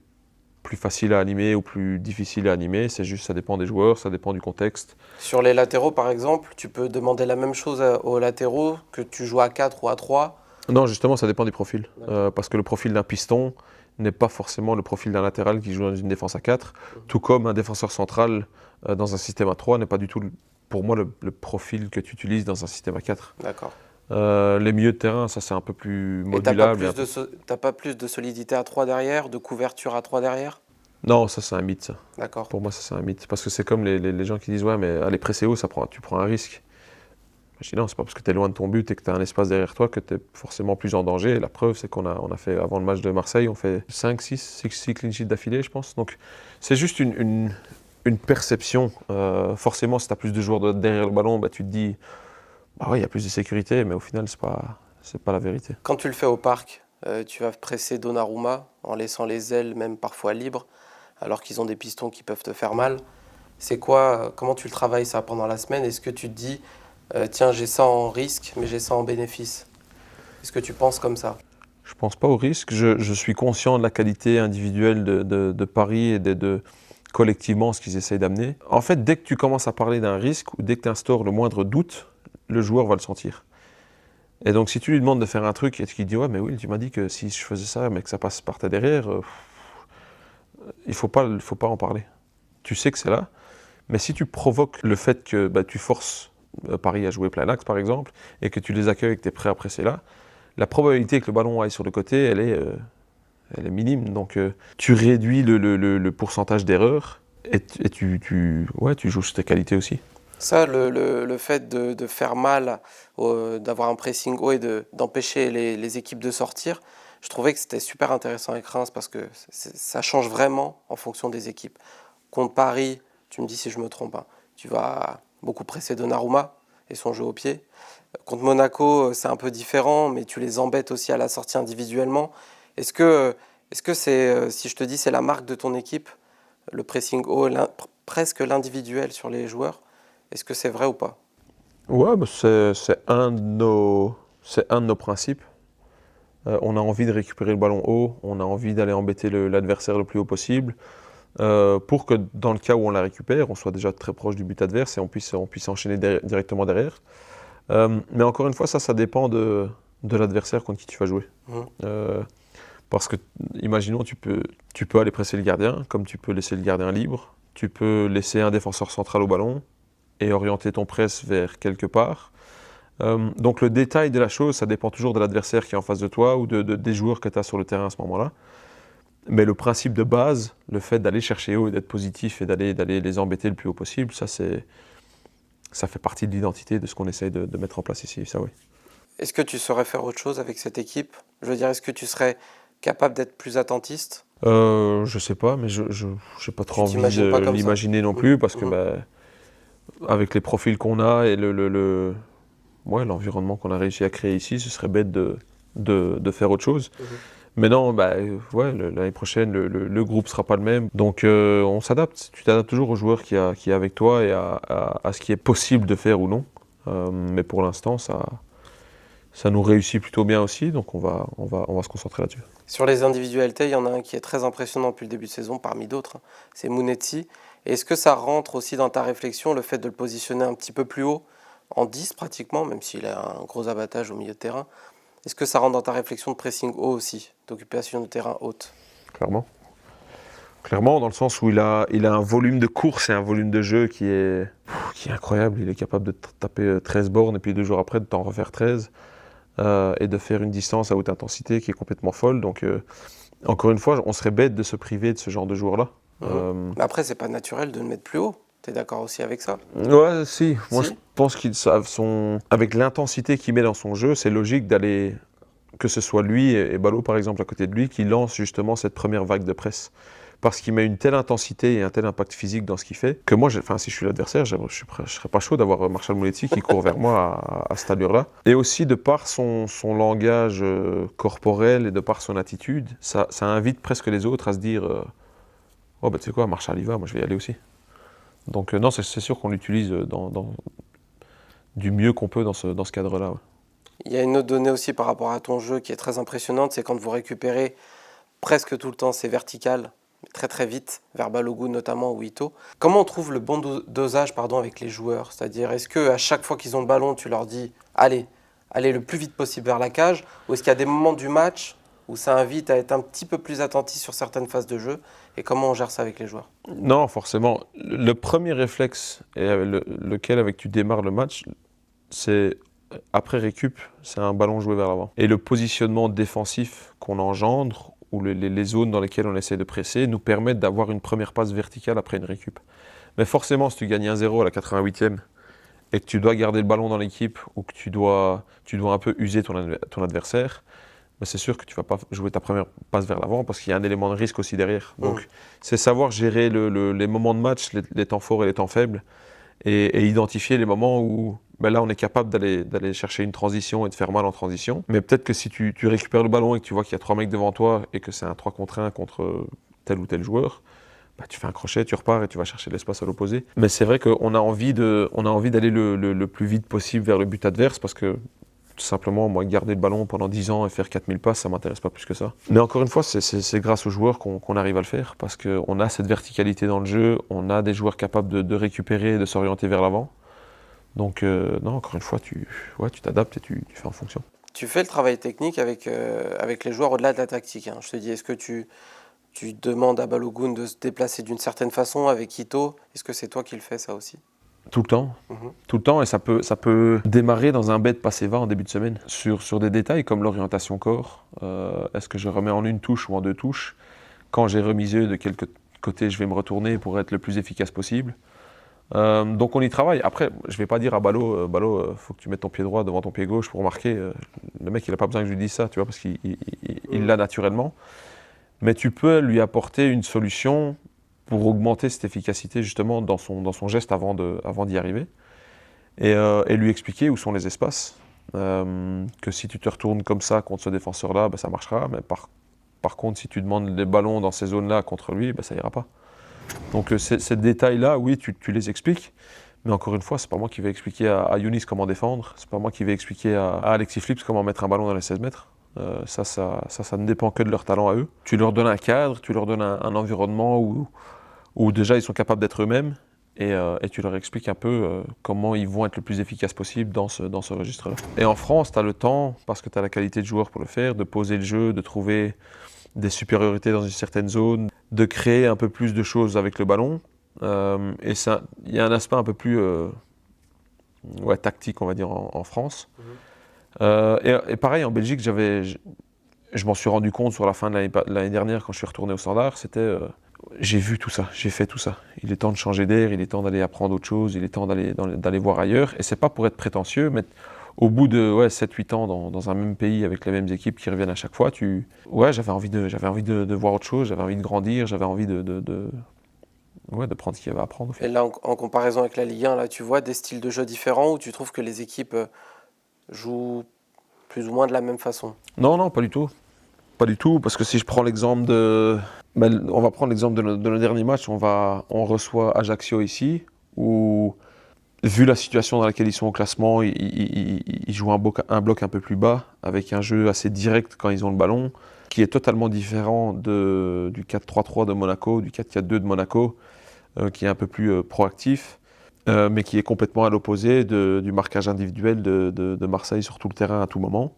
plus facile à animer ou plus difficile à animer. C'est juste, ça dépend des joueurs, ça dépend du contexte. Sur les latéraux, par exemple, tu peux demander la même chose aux latéraux que tu joues à 4 ou à 3. Non, justement, ça dépend des profils. D'accord. Parce que le profil d'un piston n'est pas forcément le profil d'un latéral qui joue dans une défense à 4, tout comme un défenseur central dans un système à 3 n'est pas du tout, pour moi, le profil que tu utilises dans un système à 4. D'accord. Les milieux de terrain, ça c'est un peu plus Et t'as pas modulable. plus t'as pas plus de solidité à 3 derrière, de couverture à 3 derrière? Non, ça c'est un mythe, ça. D'accord. Pour moi, ça c'est un mythe. Parce que c'est comme les gens qui disent, ouais, mais aller presser haut, tu prends un risque. Je dis non, c'est pas parce que tu es loin de ton but et que tu as un espace derrière toi que tu es forcément plus en danger. Et la preuve, c'est qu'on a fait, avant le match de Marseille, on fait 6 clean sheets d'affilée, je pense. Donc c'est juste une perception. Forcément, si tu as plus de joueurs derrière le ballon, bah, tu te dis, bah ouais, il y a plus de sécurité, mais au final, c'est pas la vérité. Quand tu le fais au parc, tu vas presser Donnarumma en laissant les ailes même parfois libres, alors qu'ils ont des pistons qui peuvent te faire mal. C'est quoi, comment tu le travailles ça pendant la semaine? Est-ce que tu te dis, tiens, j'ai ça en risque, mais j'ai ça en bénéfice? Est-ce que tu penses comme ça? Je pense pas au risque. Je suis conscient de la qualité individuelle de Paris et collectivement ce qu'ils essayent d'amener. En fait, dès que tu commences à parler d'un risque ou dès que tu instaures le moindre doute, le joueur va le sentir. Et donc, si tu lui demandes de faire un truc et qu'il dit ouais, mais oui, tu m'as dit que si je faisais ça, mais que ça passe par ta derrière, il faut pas en parler. Tu sais que c'est là, mais si tu provoques le fait que bah, tu forces Paris à jouer plein axe, par exemple, et que tu les accueilles et que tu es prêt à presser là, la probabilité que le ballon aille sur le côté, elle est minime. Donc, tu réduis le pourcentage d'erreurs et tu joues sur tes qualités aussi. Ça, le fait de faire mal, d'avoir un pressing haut et d'empêcher les équipes de sortir, je trouvais que c'était super intéressant avec Reims parce que ça change vraiment en fonction des équipes. Contre Paris, tu me dis si je me trompe, hein, tu vas beaucoup presser Donnarumma et son jeu au pied. Contre Monaco, c'est un peu différent, mais tu les embêtes aussi à la sortie individuellement. Est-ce que, est-ce que c'est, si je te dis c'est la marque de ton équipe, le pressing haut, presque l'individuel sur les joueurs, est-ce que c'est vrai ou pas? Ouais, bah, c'est un de nos principes. On a envie de récupérer le ballon haut, on a envie d'aller embêter l'adversaire le plus haut possible, pour que dans le cas où on la récupère, on soit déjà très proche du but adverse et on puisse enchaîner directement derrière. Mais encore une fois, ça dépend de l'adversaire contre qui tu vas jouer. Mhm. Parce que, imaginons, tu peux aller presser le gardien, comme tu peux laisser le gardien libre, tu peux laisser un défenseur central au ballon et orienter ton press vers quelque part. Donc le détail de la chose, ça dépend toujours de l'adversaire qui est en face de toi ou des joueurs que tu as sur le terrain à ce moment-là. Mais le principe de base, le fait d'aller chercher haut et d'être positif et d'aller les embêter le plus haut possible, ça fait partie de l'identité de ce qu'on essaye de mettre en place ici, ça oui. Est-ce que tu saurais faire autre chose avec cette équipe? Je veux dire, est-ce que tu serais capable d'être plus attentiste? Je sais pas, mais je n'ai pas trop Tu envie t'imagines pas de comme ça? l'imaginer non plus, parce que Mhm. bah, avec les profils qu'on a et ouais, l'environnement qu'on a réussi à créer ici, ce serait bête de faire autre chose. Mhm. Mais non, bah, ouais, l'année prochaine, le groupe sera pas le même. Donc on s'adapte. Tu t'adaptes toujours au joueur qui est avec toi et à ce qui est possible de faire ou non. Mais pour l'instant, ça nous réussit plutôt bien aussi. Donc on va se concentrer là-dessus. Sur les individualités, il y en a un qui est très impressionnant depuis le début de saison, parmi d'autres, hein. C'est Mounetzi. Et est-ce que ça rentre aussi dans ta réflexion, le fait de le positionner un petit peu plus haut, en 10 pratiquement, même s'il a un gros abattage au milieu de terrain? Est-ce que ça rentre dans ta réflexion de pressing haut aussi, d'occupation de terrain haute? Clairement. Clairement, dans le sens où il a un volume de course et un volume de jeu qui est incroyable. Il est capable de taper 13 bornes et puis 2 jours après de t'en refaire 13 et de faire une distance à haute intensité qui est complètement folle. Donc, encore une fois, on serait bête de se priver de ce genre de joueur-là. Mhm. Mais après, c'est pas naturel de le mettre plus haut. Tu es d'accord aussi avec ça? Ouais, si. Moi, je Si? pense avec l'intensité qu'il met dans son jeu, c'est logique d'aller, que ce soit lui et Ballot, par exemple, à côté de lui, qui lance justement cette première vague de presse. Parce qu'il met une telle intensité et un tel impact physique dans ce qu'il fait, que moi, si je suis l'adversaire, je serais pas chaud d'avoir Marshall Moulety qui court vers moi à cette allure-là. Et aussi, de par son langage corporel et de par son attitude, ça invite presque les autres à se dire oh, bah tu sais quoi, Marshall y va, moi je vais y aller aussi. Donc non, c'est sûr qu'on l'utilise du mieux qu'on peut dans ce cadre-là. Ouais. Il y a une autre donnée aussi par rapport à ton jeu qui est très impressionnante, c'est quand vous récupérez presque tout le temps, c'est vertical. très très vite, vers Balogun notamment ou Ito. Comment on trouve le bon dosage avec les joueurs? C'est-à-dire, est-ce qu'à chaque fois qu'ils ont le ballon, tu leur dis allez, allez le plus vite possible vers la cage? Ou est-ce qu'il y a des moments du match où ça invite à être un petit peu plus attentif sur certaines phases de jeu? Et comment on gère ça avec les joueurs? Non, forcément. Le premier réflexe, et lequel avec tu démarres le match, c'est après récup, c'est un ballon joué vers l'avant. Et le positionnement défensif qu'on engendre, ou les zones dans lesquelles on essaie de presser, nous permettent d'avoir une première passe verticale après une récup. Mais forcément, si tu gagnes 1-0 à la 88e et que tu dois garder le ballon dans l'équipe ou que tu dois un peu user ton adversaire, ben c'est sûr que tu ne vas pas jouer ta première passe vers l'avant parce qu'il y a un élément de risque aussi derrière. Donc, c'est savoir gérer les moments de match, les temps forts et les temps faibles, et identifier les moments où ben là, on est capable d'aller chercher une transition et de faire mal en transition. Mais peut-être que si tu récupères le ballon et que tu vois qu'il y a 3 mecs devant toi et que c'est un 3 contre 1 contre tel ou tel joueur, bah, tu fais un crochet, tu repars et tu vas chercher l'espace à l'opposé. Mais c'est vrai qu'on a envie d'aller le plus vite possible vers le but adverse parce que tout simplement, moi, garder le ballon pendant 10 ans et faire 4000 passes, ça ne m'intéresse pas plus que ça. Mais encore une fois, c'est grâce aux joueurs qu'on arrive à le faire parce qu'on a cette verticalité dans le jeu, on a des joueurs capables de récupérer et de s'orienter vers l'avant. Donc, non, encore une fois, tu t'adaptes et tu fais en fonction. Tu fais le travail technique avec les joueurs au-delà de la tactique, hein. Je te dis, est-ce que tu demandes à Balogun de se déplacer d'une certaine façon avec Ito? Est-ce que c'est toi qui le fais ça aussi? Tout le temps. Tout le temps, et ça peut démarrer dans un bête passé va en début de semaine, sur des détails comme l'orientation corps. Est-ce que je remets en une touche ou en deux touches? Quand j'ai remisé de quel côté je vais me retourner pour être le plus efficace possible. Donc on y travaille. Après, je ne vais pas dire à Balo, faut que tu mettes ton pied droit devant ton pied gauche pour marquer. Le mec, il n'a pas besoin que je lui dise ça, tu vois, parce qu'il l'a naturellement. Mais tu peux lui apporter une solution pour augmenter cette efficacité justement dans son geste avant d'y arriver. Et lui expliquer où sont les espaces. Que si tu te retournes comme ça contre ce défenseur-là, ben, ça marchera. Mais par contre, si tu demandes des ballons dans ces zones-là contre lui, ben, ça ira pas. Donc ces détails-là, oui, tu les expliques. Mais encore une fois, c'est pas moi qui vais expliquer à Younis comment défendre. C'est pas moi qui vais expliquer à Alexis Flips comment mettre un ballon dans les 16 mètres. Ça ne dépend que de leur talent à eux. Tu leur donnes un cadre, tu leur donnes un environnement où déjà ils sont capables d'être eux-mêmes et tu leur expliques un peu comment ils vont être le plus efficaces possible dans ce registre-là. Et en France, tu as le temps, parce que tu as la qualité de joueur pour le faire, de poser le jeu, de trouver des supériorités dans une certaine zone, de créer un peu plus de choses avec le ballon. Et il y a un aspect un peu plus tactique, on va dire, en France. Et pareil, en Belgique, je m'en suis rendu compte sur la fin de l'année dernière quand je suis retourné au Standard, j'ai vu tout ça, j'ai fait tout ça. Il est temps de changer d'air, il est temps d'aller apprendre autre chose, il est temps d'aller voir ailleurs. Et c'est pas pour être prétentieux, mais au bout de 7-8 ans dans un même pays avec les mêmes équipes qui reviennent à chaque fois, j'avais envie de voir autre chose, j'avais envie de grandir, j'avais envie de prendre ce qu'il y avait à apprendre. Et là, en comparaison avec la Ligue 1, là, tu vois des styles de jeu différents où tu trouves que les équipes jouent plus ou moins de la même façon? Non, pas du tout. Pas du tout, parce que si je prends l'exemple on va prendre l'exemple de nos derniers matchs, on reçoit Ajaccio ici, où, vu la situation dans laquelle ils sont au classement, ils jouent un bloc un peu plus bas, avec un jeu assez direct quand ils ont le ballon, qui est totalement différent du 4-3-3 de Monaco, du 4-4-2 de Monaco, qui est un peu plus proactif, mais qui est complètement à l'opposé du marquage individuel de Marseille sur tout le terrain à tout moment.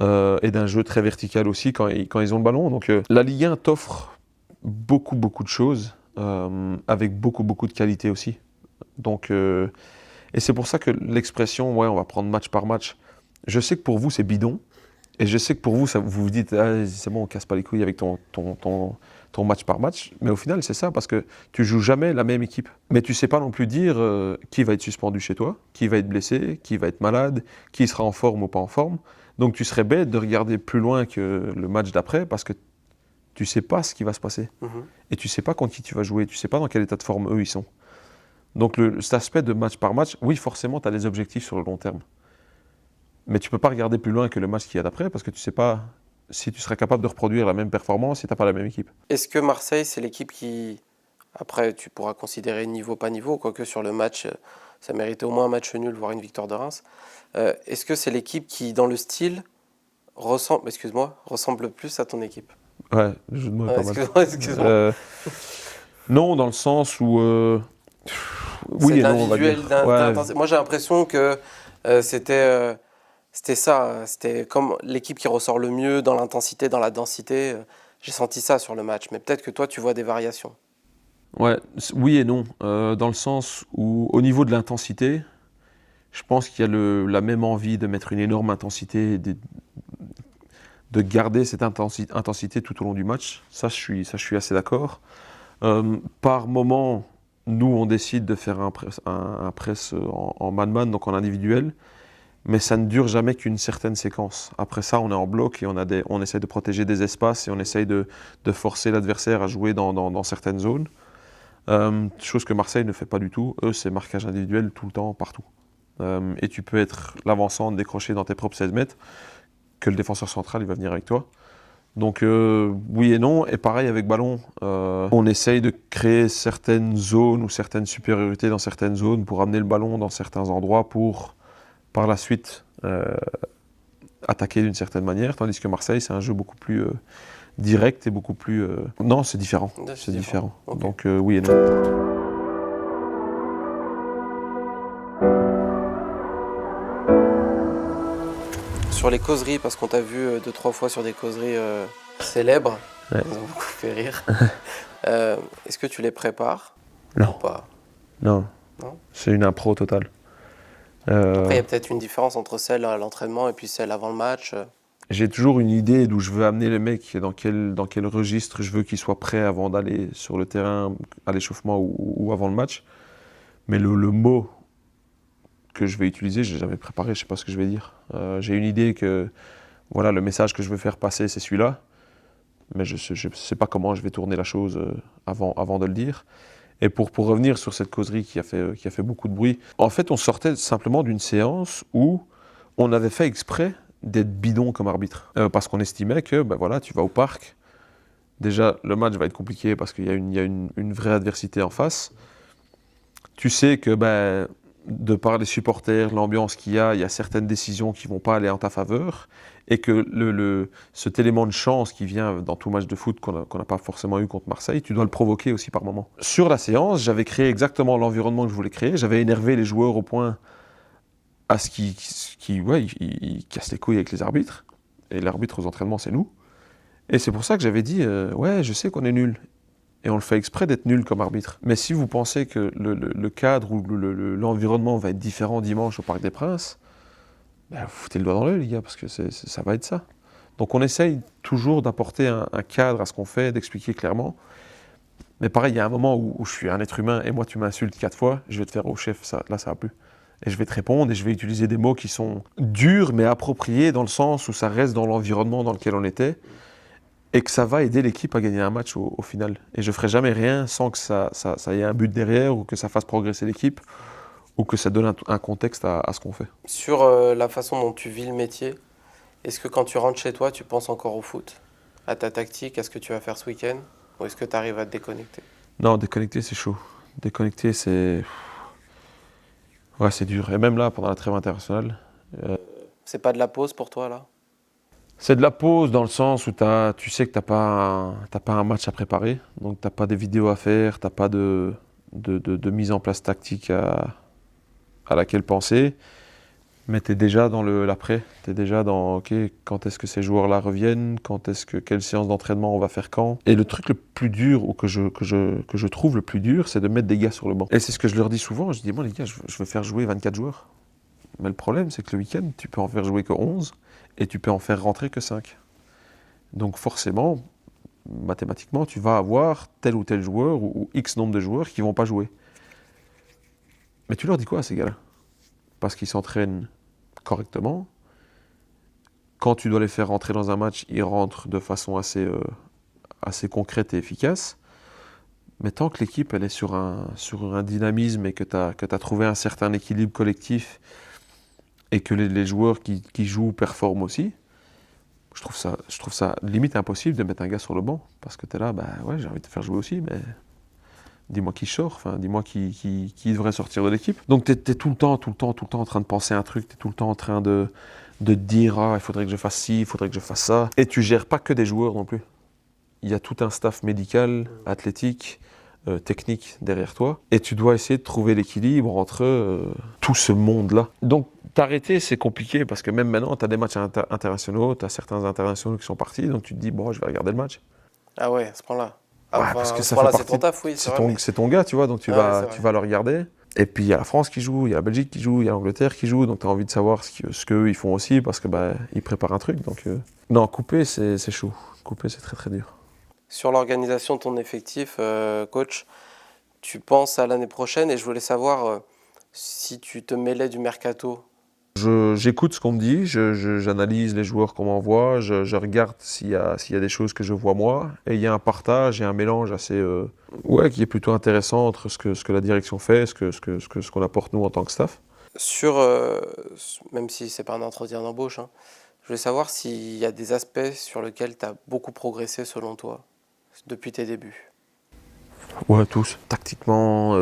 Et d'un jeu très vertical aussi quand ils ont le ballon. Donc la Ligue 1 t'offre beaucoup de choses, avec beaucoup de qualité aussi. Donc, et c'est pour ça que l'expression on va prendre match par match, je sais que pour vous c'est bidon, et je sais que pour vous, vous vous dites c'est bon, on casse pas les couilles avec ton match par match, mais au final c'est ça, parce que tu joues jamais la même équipe. Mais tu sais pas non plus dire qui va être suspendu chez toi, qui va être blessé, qui va être malade, qui sera en forme ou pas en forme. Donc tu serais bête de regarder plus loin que le match d'après parce que tu sais pas ce qui va se passer. Et tu sais pas contre qui tu vas jouer, tu sais pas dans quel état de forme eux ils sont. Donc cet aspect de match par match, oui forcément tu as des objectifs sur le long terme. Mais tu peux pas regarder plus loin que le match qu'il y a d'après parce que tu sais pas si tu seras capable de reproduire la même performance si tu n'as pas la même équipe. Est-ce que Marseille, c'est l'équipe qui, après tu pourras considérer niveau pas niveau, quoique sur le match, ça méritait au moins un match nul, voire une victoire de Reims. Est-ce que c'est l'équipe qui, dans le style, ressemble plus à ton équipe? Ouais, le jeu de mots est pas mal. Excuse-moi. Euh, non, dans le sens où... C'est oui de et non, on va l'individuel, dire. Ouais, moi j'ai l'impression que c'était c'était ça, c'était comme l'équipe qui ressort le mieux dans l'intensité, dans la densité. J'ai senti ça sur le match, mais peut-être que toi tu vois des variations. ouais, oui et non. Dans le sens où, au niveau de l'intensité, je pense qu'il y a la même envie de mettre une énorme intensité, de garder cette intensité tout au long du match. Ça, je suis assez d'accord. Par moment, nous, on décide de faire un press en man-man, donc en individuel, mais ça ne dure jamais qu'une certaine séquence. Après ça, on est en bloc et on essaye de protéger des espaces et on essaye de forcer l'adversaire à jouer dans certaines zones. Chose que Marseille ne fait pas du tout. Eux, c'est marquage individuel tout le temps, partout. Et tu peux être l'avancant, décroché dans tes propres 16 mètres, que le défenseur central, il va venir avec toi. Donc oui et non, et pareil avec ballon, on essaye de créer certaines zones ou certaines supériorités dans certaines zones pour amener le ballon dans certains endroits pour par la suite attaquer d'une certaine manière, tandis que Marseille c'est un jeu beaucoup plus direct et beaucoup plus... Non, c'est différent, Ouais, c'est différent. Ok. Donc oui et non. Sur les causeries, parce qu'on t'a vu 2, 3 fois sur des causeries célèbres, Ouais. qui nous ont beaucoup fait rire. Est-ce que tu les prépares Non. ou pas? Non, Non. c'est une impro totale. Après, il y a peut-être une différence entre celle à l'entraînement et puis celle avant le match. J'ai toujours une idée d'où je veux amener les mecs, et dans quel registre je veux qu'ils soient prêts avant d'aller sur le terrain, à l'échauffement ou avant le match. Mais le mot que je vais utiliser, je l'ai jamais préparé, je sais pas ce que je vais dire. J'ai une idée que voilà, le message que je veux faire passer, c'est celui-là. Mais je sais pas comment je vais tourner la chose avant de le dire. Et pour revenir sur cette causerie qui a fait beaucoup de bruit, en fait, on sortait simplement d'une séance où on avait fait exprès d'être bidon comme arbitre. Parce qu'on estimait que, ben voilà, tu vas au parc, déjà, le match va être compliqué parce qu'il y a une vraie adversité en face. Tu sais que, ben, de par les supporters, l'ambiance qu'il y a certaines décisions qui ne vont pas aller en ta faveur, et que cet élément de chance qui vient dans tout match de foot qu'on n'a pas forcément eu contre Marseille, tu dois le provoquer aussi par moment. Sur la séance, j'avais créé exactement l'environnement que je voulais créer, j'avais énervé les joueurs au point à ce qu'ils cassent les couilles avec les arbitres, et l'arbitre aux entraînements, c'est nous. Et c'est pour ça que j'avais dit, ouais, je sais qu'on est nul. Et on le fait exprès d'être nul comme arbitre. Mais si vous pensez que le cadre ou l'environnement va être différent dimanche au Parc des Princes, ben, vous foutez le doigt dans l'œil, les gars, parce que ça va être ça. Donc on essaye toujours d'apporter un cadre à ce qu'on fait, d'expliquer clairement. Mais pareil, il y a un moment où je suis un être humain et moi tu m'insultes 4 fois, je vais te faire au chef, là ça va plus. Et je vais te répondre et je vais utiliser des mots qui sont durs mais appropriés dans le sens où ça reste dans l'environnement dans lequel on était. Et que ça va aider l'équipe à gagner un match au final. Et je ne ferai jamais rien sans que ça ait un but derrière, ou que ça fasse progresser l'équipe, ou que ça donne un contexte à ce qu'on fait. Sur la façon dont tu vis le métier, est-ce que quand tu rentres chez toi, tu penses encore au foot, à ta tactique, à ce que tu vas faire ce week-end, ou est-ce que tu arrives à te déconnecter? Non, déconnecter, c'est chaud. Déconnecter, c'est... Ouais, c'est dur. Et même là, pendant la trêve internationale, C'est pas de la pause pour toi là? c'est de la pause dans le sens où tu sais que t'as pas un match à préparer, donc t'as pas des vidéos à faire, t'as pas de mise en place tactique à laquelle penser. Mais tu es déjà dans l'après, tu es déjà dans ok, quand est-ce que ces joueurs-là reviennent, quelle séance d'entraînement on va faire quand. Et le truc le plus dur, ou que je trouve le plus dur, c'est de mettre des gars sur le banc. Et c'est ce que je leur dis souvent, je dis moi les gars, je veux faire jouer 24 joueurs. Mais le problème, c'est que le week-end, tu peux en faire jouer que 11 et tu peux en faire rentrer que 5. Donc forcément, mathématiquement, tu vas avoir tel ou tel joueur ou X nombre de joueurs qui vont pas jouer. Mais tu leur dis quoi à ces gars-là? Parce qu'ils s'entraînent correctement. Quand tu dois les faire rentrer dans un match, ils rentrent de façon assez concrète et efficace. Mais tant que l'équipe elle est sur un dynamisme et que tu as trouvé un certain équilibre collectif et que les joueurs qui jouent performent aussi, je trouve ça limite impossible de mettre un gars sur le banc. Parce que tu es là, bah ouais, j'ai envie de te faire jouer aussi, mais dis-moi qui sort, enfin, dis-moi qui devrait sortir de l'équipe. Donc tu es tout le temps en train de penser à un truc, tu es tout le temps en train de te dire, ah, il faudrait que je fasse ci, il faudrait que je fasse ça. Et tu gères pas que des joueurs non plus. il y a tout un staff médical, athlétique, technique derrière toi. Et tu dois essayer de trouver l'équilibre entre tout ce monde-là. Donc, t'arrêter, c'est compliqué parce que même maintenant, tu as des matchs internationaux, tu as certains internationaux qui sont partis, donc tu te dis, bon, je vais regarder le match. Ah ouais, à ce point-là. Ah, Ouais, enfin, parce que à ce ça point-là, fait c'est partie. ton taf, oui, c'est vrai. C'est ton gars, tu vois, donc Ah ouais, c'est vrai. tu vas le regarder. Et puis il y a la France qui joue, il y a la Belgique qui joue, il y a l'Angleterre qui joue, donc tu as envie de savoir ce qu'eux ils font aussi parce que ils préparent un truc. Donc, non, couper, c'est chaud. Couper, c'est très très dur. Sur l'organisation de ton effectif, coach, tu penses à l'année prochaine et je voulais savoir si tu te mêlais du mercato. J'écoute ce qu'on me dit, j'analyse les joueurs qu'on m'envoie, je regarde s'il y a des choses que je vois moi, et il y a un partage et un mélange assez, qui est plutôt intéressant entre ce que la direction fait, ce qu'on apporte nous en tant que staff. Sur, même si c'est pas un entretien d'embauche, hein, je voulais savoir s'il y a des aspects sur lesquels tu as beaucoup progressé selon toi depuis tes débuts. Ouais, tous. Tactiquement,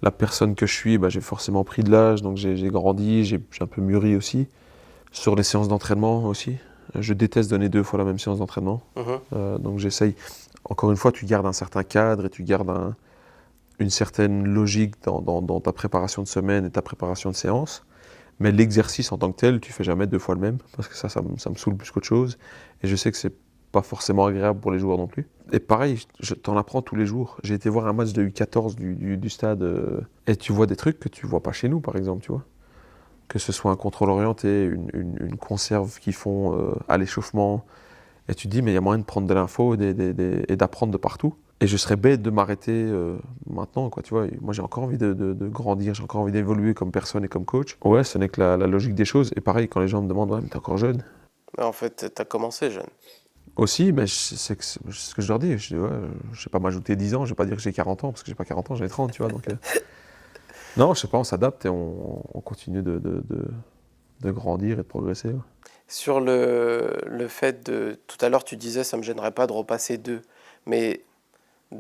la personne que je suis, j'ai forcément pris de l'âge, donc j'ai grandi, j'ai un peu mûri aussi. Sur les séances d'entraînement aussi. Je déteste donner 2 fois la même séance d'entraînement. Donc j'essaye. Encore une fois, tu gardes un certain cadre et tu gardes une certaine logique dans ta préparation de semaine et ta préparation de séance. Mais l'exercice en tant que tel, tu fais jamais 2 fois le même, parce que ça me saoule plus qu'autre chose. Et je sais que c'est pas forcément agréable pour les joueurs non plus. Et pareil, t'en apprends tous les jours. J'ai été voir un match de U14 du stade, et tu vois des trucs que tu vois pas chez nous, par exemple, tu vois. Que ce soit un contrôle orienté, une conserve qu'ils font à l'échauffement. Et tu te dis, mais il y a moyen de prendre de l'info et d'apprendre de partout. Et je serais bête de m'arrêter maintenant, quoi, tu vois. Moi, j'ai encore envie de grandir, j'ai encore envie d'évoluer comme personne et comme coach. Ouais, ce n'est que la logique des choses. Et pareil, quand les gens me demandent, ouais, mais t'es encore jeune. Mais en fait, tu as commencé jeune. Aussi, mais c'est ce que je leur dis. Je dis, ouais, je vais pas m'ajouter 10 ans, je vais pas dire que j'ai 40 ans, parce que j'ai pas 40 ans, j'ai 30, tu vois. Donc, non, je sais pas, on s'adapte et on continue de grandir et de progresser. Ouais. Sur le fait de... Tout à l'heure, tu disais, ça ne me gênerait pas de repasser 2. Mais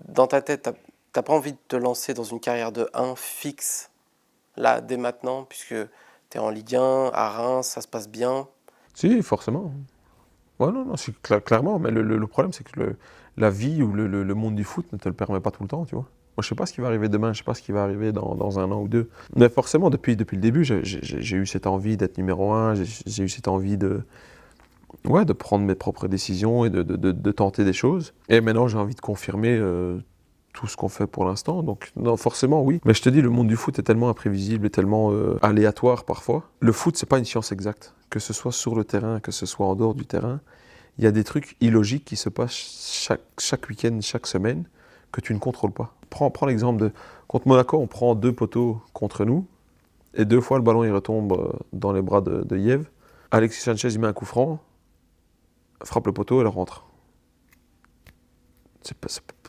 dans ta tête, t'as pas envie de te lancer dans une carrière de 1 fixe, là, dès maintenant, puisque tu es en Ligue 1, à Reims, ça se passe bien. Si, forcément. Ouais, non, non, clairement, mais le problème, c'est que la vie ou le monde du foot ne te le permet pas tout le temps, tu vois. Moi, je sais pas ce qui va arriver demain, je sais pas ce qui va arriver dans 1 an ou 2. Mais forcément, depuis le début, j'ai eu cette envie d'être numéro 1, j'ai eu cette envie de prendre mes propres décisions et de tenter des choses. Et maintenant, j'ai envie de confirmer tout ce qu'on fait pour l'instant. Donc, non, forcément, oui. Mais je te dis, le monde du foot est tellement imprévisible et tellement aléatoire parfois. Le foot, c'est pas une science exacte. Que ce soit sur le terrain, que ce soit en dehors du terrain, il y a des trucs illogiques qui se passent chaque week-end, chaque semaine, que tu ne contrôles pas. Prends l'exemple de... Contre Monaco, on prend 2 poteaux contre nous, et 2 fois, le ballon, il retombe dans les bras de Yves. Alexis Sanchez, il met un coup franc, frappe le poteau et elle rentre.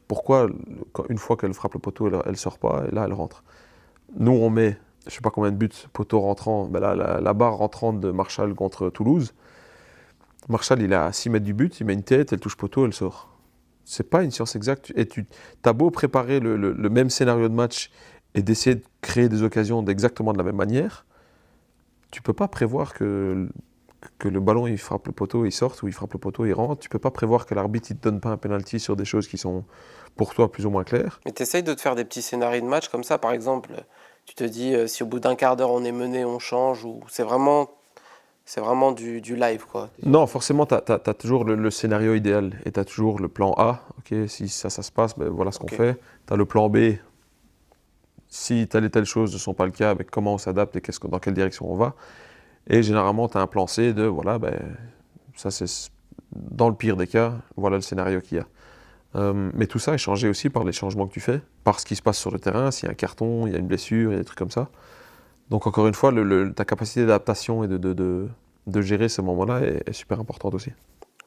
Pourquoi, une fois qu'elle frappe le poteau, elle sort pas, et là, elle rentre. Nous, on met, je sais pas combien de buts, poteau rentrant, là, la barre rentrante de Marshall contre Toulouse. Marshall, il est à 6 mètres du but, il met une tête, elle touche poteau, elle sort. C'est pas une science exacte. Et tu as beau préparer le même scénario de match et d'essayer de créer des occasions d'exactement de la même manière, tu peux pas prévoir que le ballon il frappe le poteau, il sorte, ou il frappe le poteau, il rentre. Tu peux pas prévoir que l'arbitre il te donne pas un penalty sur des choses qui sont pour toi plus ou moins claires. Mais tu essayes de te faire des petits scénarios de match comme ça, par exemple, tu te dis, si au bout d'un quart d'heure on est mené, on change, ou c'est vraiment du live, quoi. Non, forcément, tu as toujours le scénario idéal et tu as toujours le plan A. Ok, si ça se passe, voilà ce qu'on fait. Tu as le plan B. Si telle et telle chose ne sont pas le cas, comment on s'adapte et dans quelle direction on va. Et généralement, tu as un plan C de, voilà, ça c'est dans le pire des cas, voilà le scénario qu'il y a. Mais tout ça est changé aussi par les changements que tu fais, par ce qui se passe sur le terrain, s'il y a un carton, il y a une blessure, il y a des trucs comme ça. Donc encore une fois, ta capacité d'adaptation et de gérer ce moment-là est super importante aussi.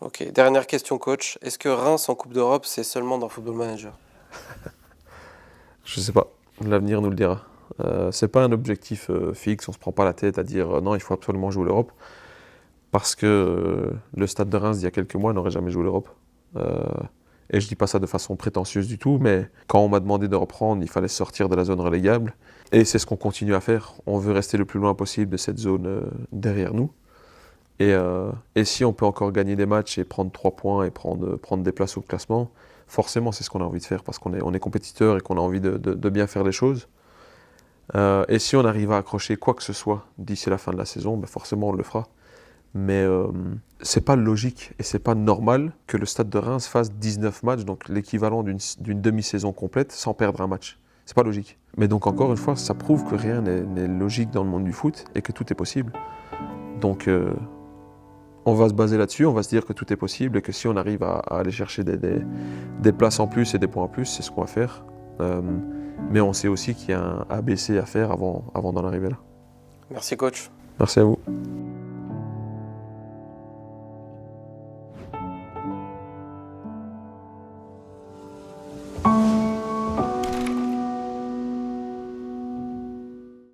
Ok, dernière question, coach. Est-ce que Reims en Coupe d'Europe, c'est seulement dans Football Manager? Je sais pas, l'avenir nous le dira. C'est pas un objectif fixe, on se prend pas la tête à dire non, il faut absolument jouer l'Europe. Parce que le Stade de Reims, il y a quelques mois, n'aurait jamais joué l'Europe. Et je dis pas ça de façon prétentieuse du tout, mais quand on m'a demandé de reprendre, il fallait sortir de la zone relégable. Et c'est ce qu'on continue à faire. On veut rester le plus loin possible de cette zone derrière nous. Et si on peut encore gagner des matchs et prendre 3 points et prendre des places au classement, forcément c'est ce qu'on a envie de faire parce qu'on est compétiteur et qu'on a envie de bien faire les choses. Et si on arrive à accrocher quoi que ce soit d'ici la fin de la saison, ben forcément on le fera. Mais c'est pas logique et c'est pas normal que le Stade de Reims fasse 19 matchs, donc l'équivalent d'une demi-saison complète, sans perdre un match. C'est pas logique. Mais donc encore une fois, ça prouve que rien n'est logique dans le monde du foot et que tout est possible. Donc on va se baser là-dessus, on va se dire que tout est possible et que si on arrive à aller chercher des places en plus et des points en plus, c'est ce qu'on va faire. Mais on sait aussi qu'il y a un ABC à faire avant d'en arriver là. Merci coach. Merci à vous.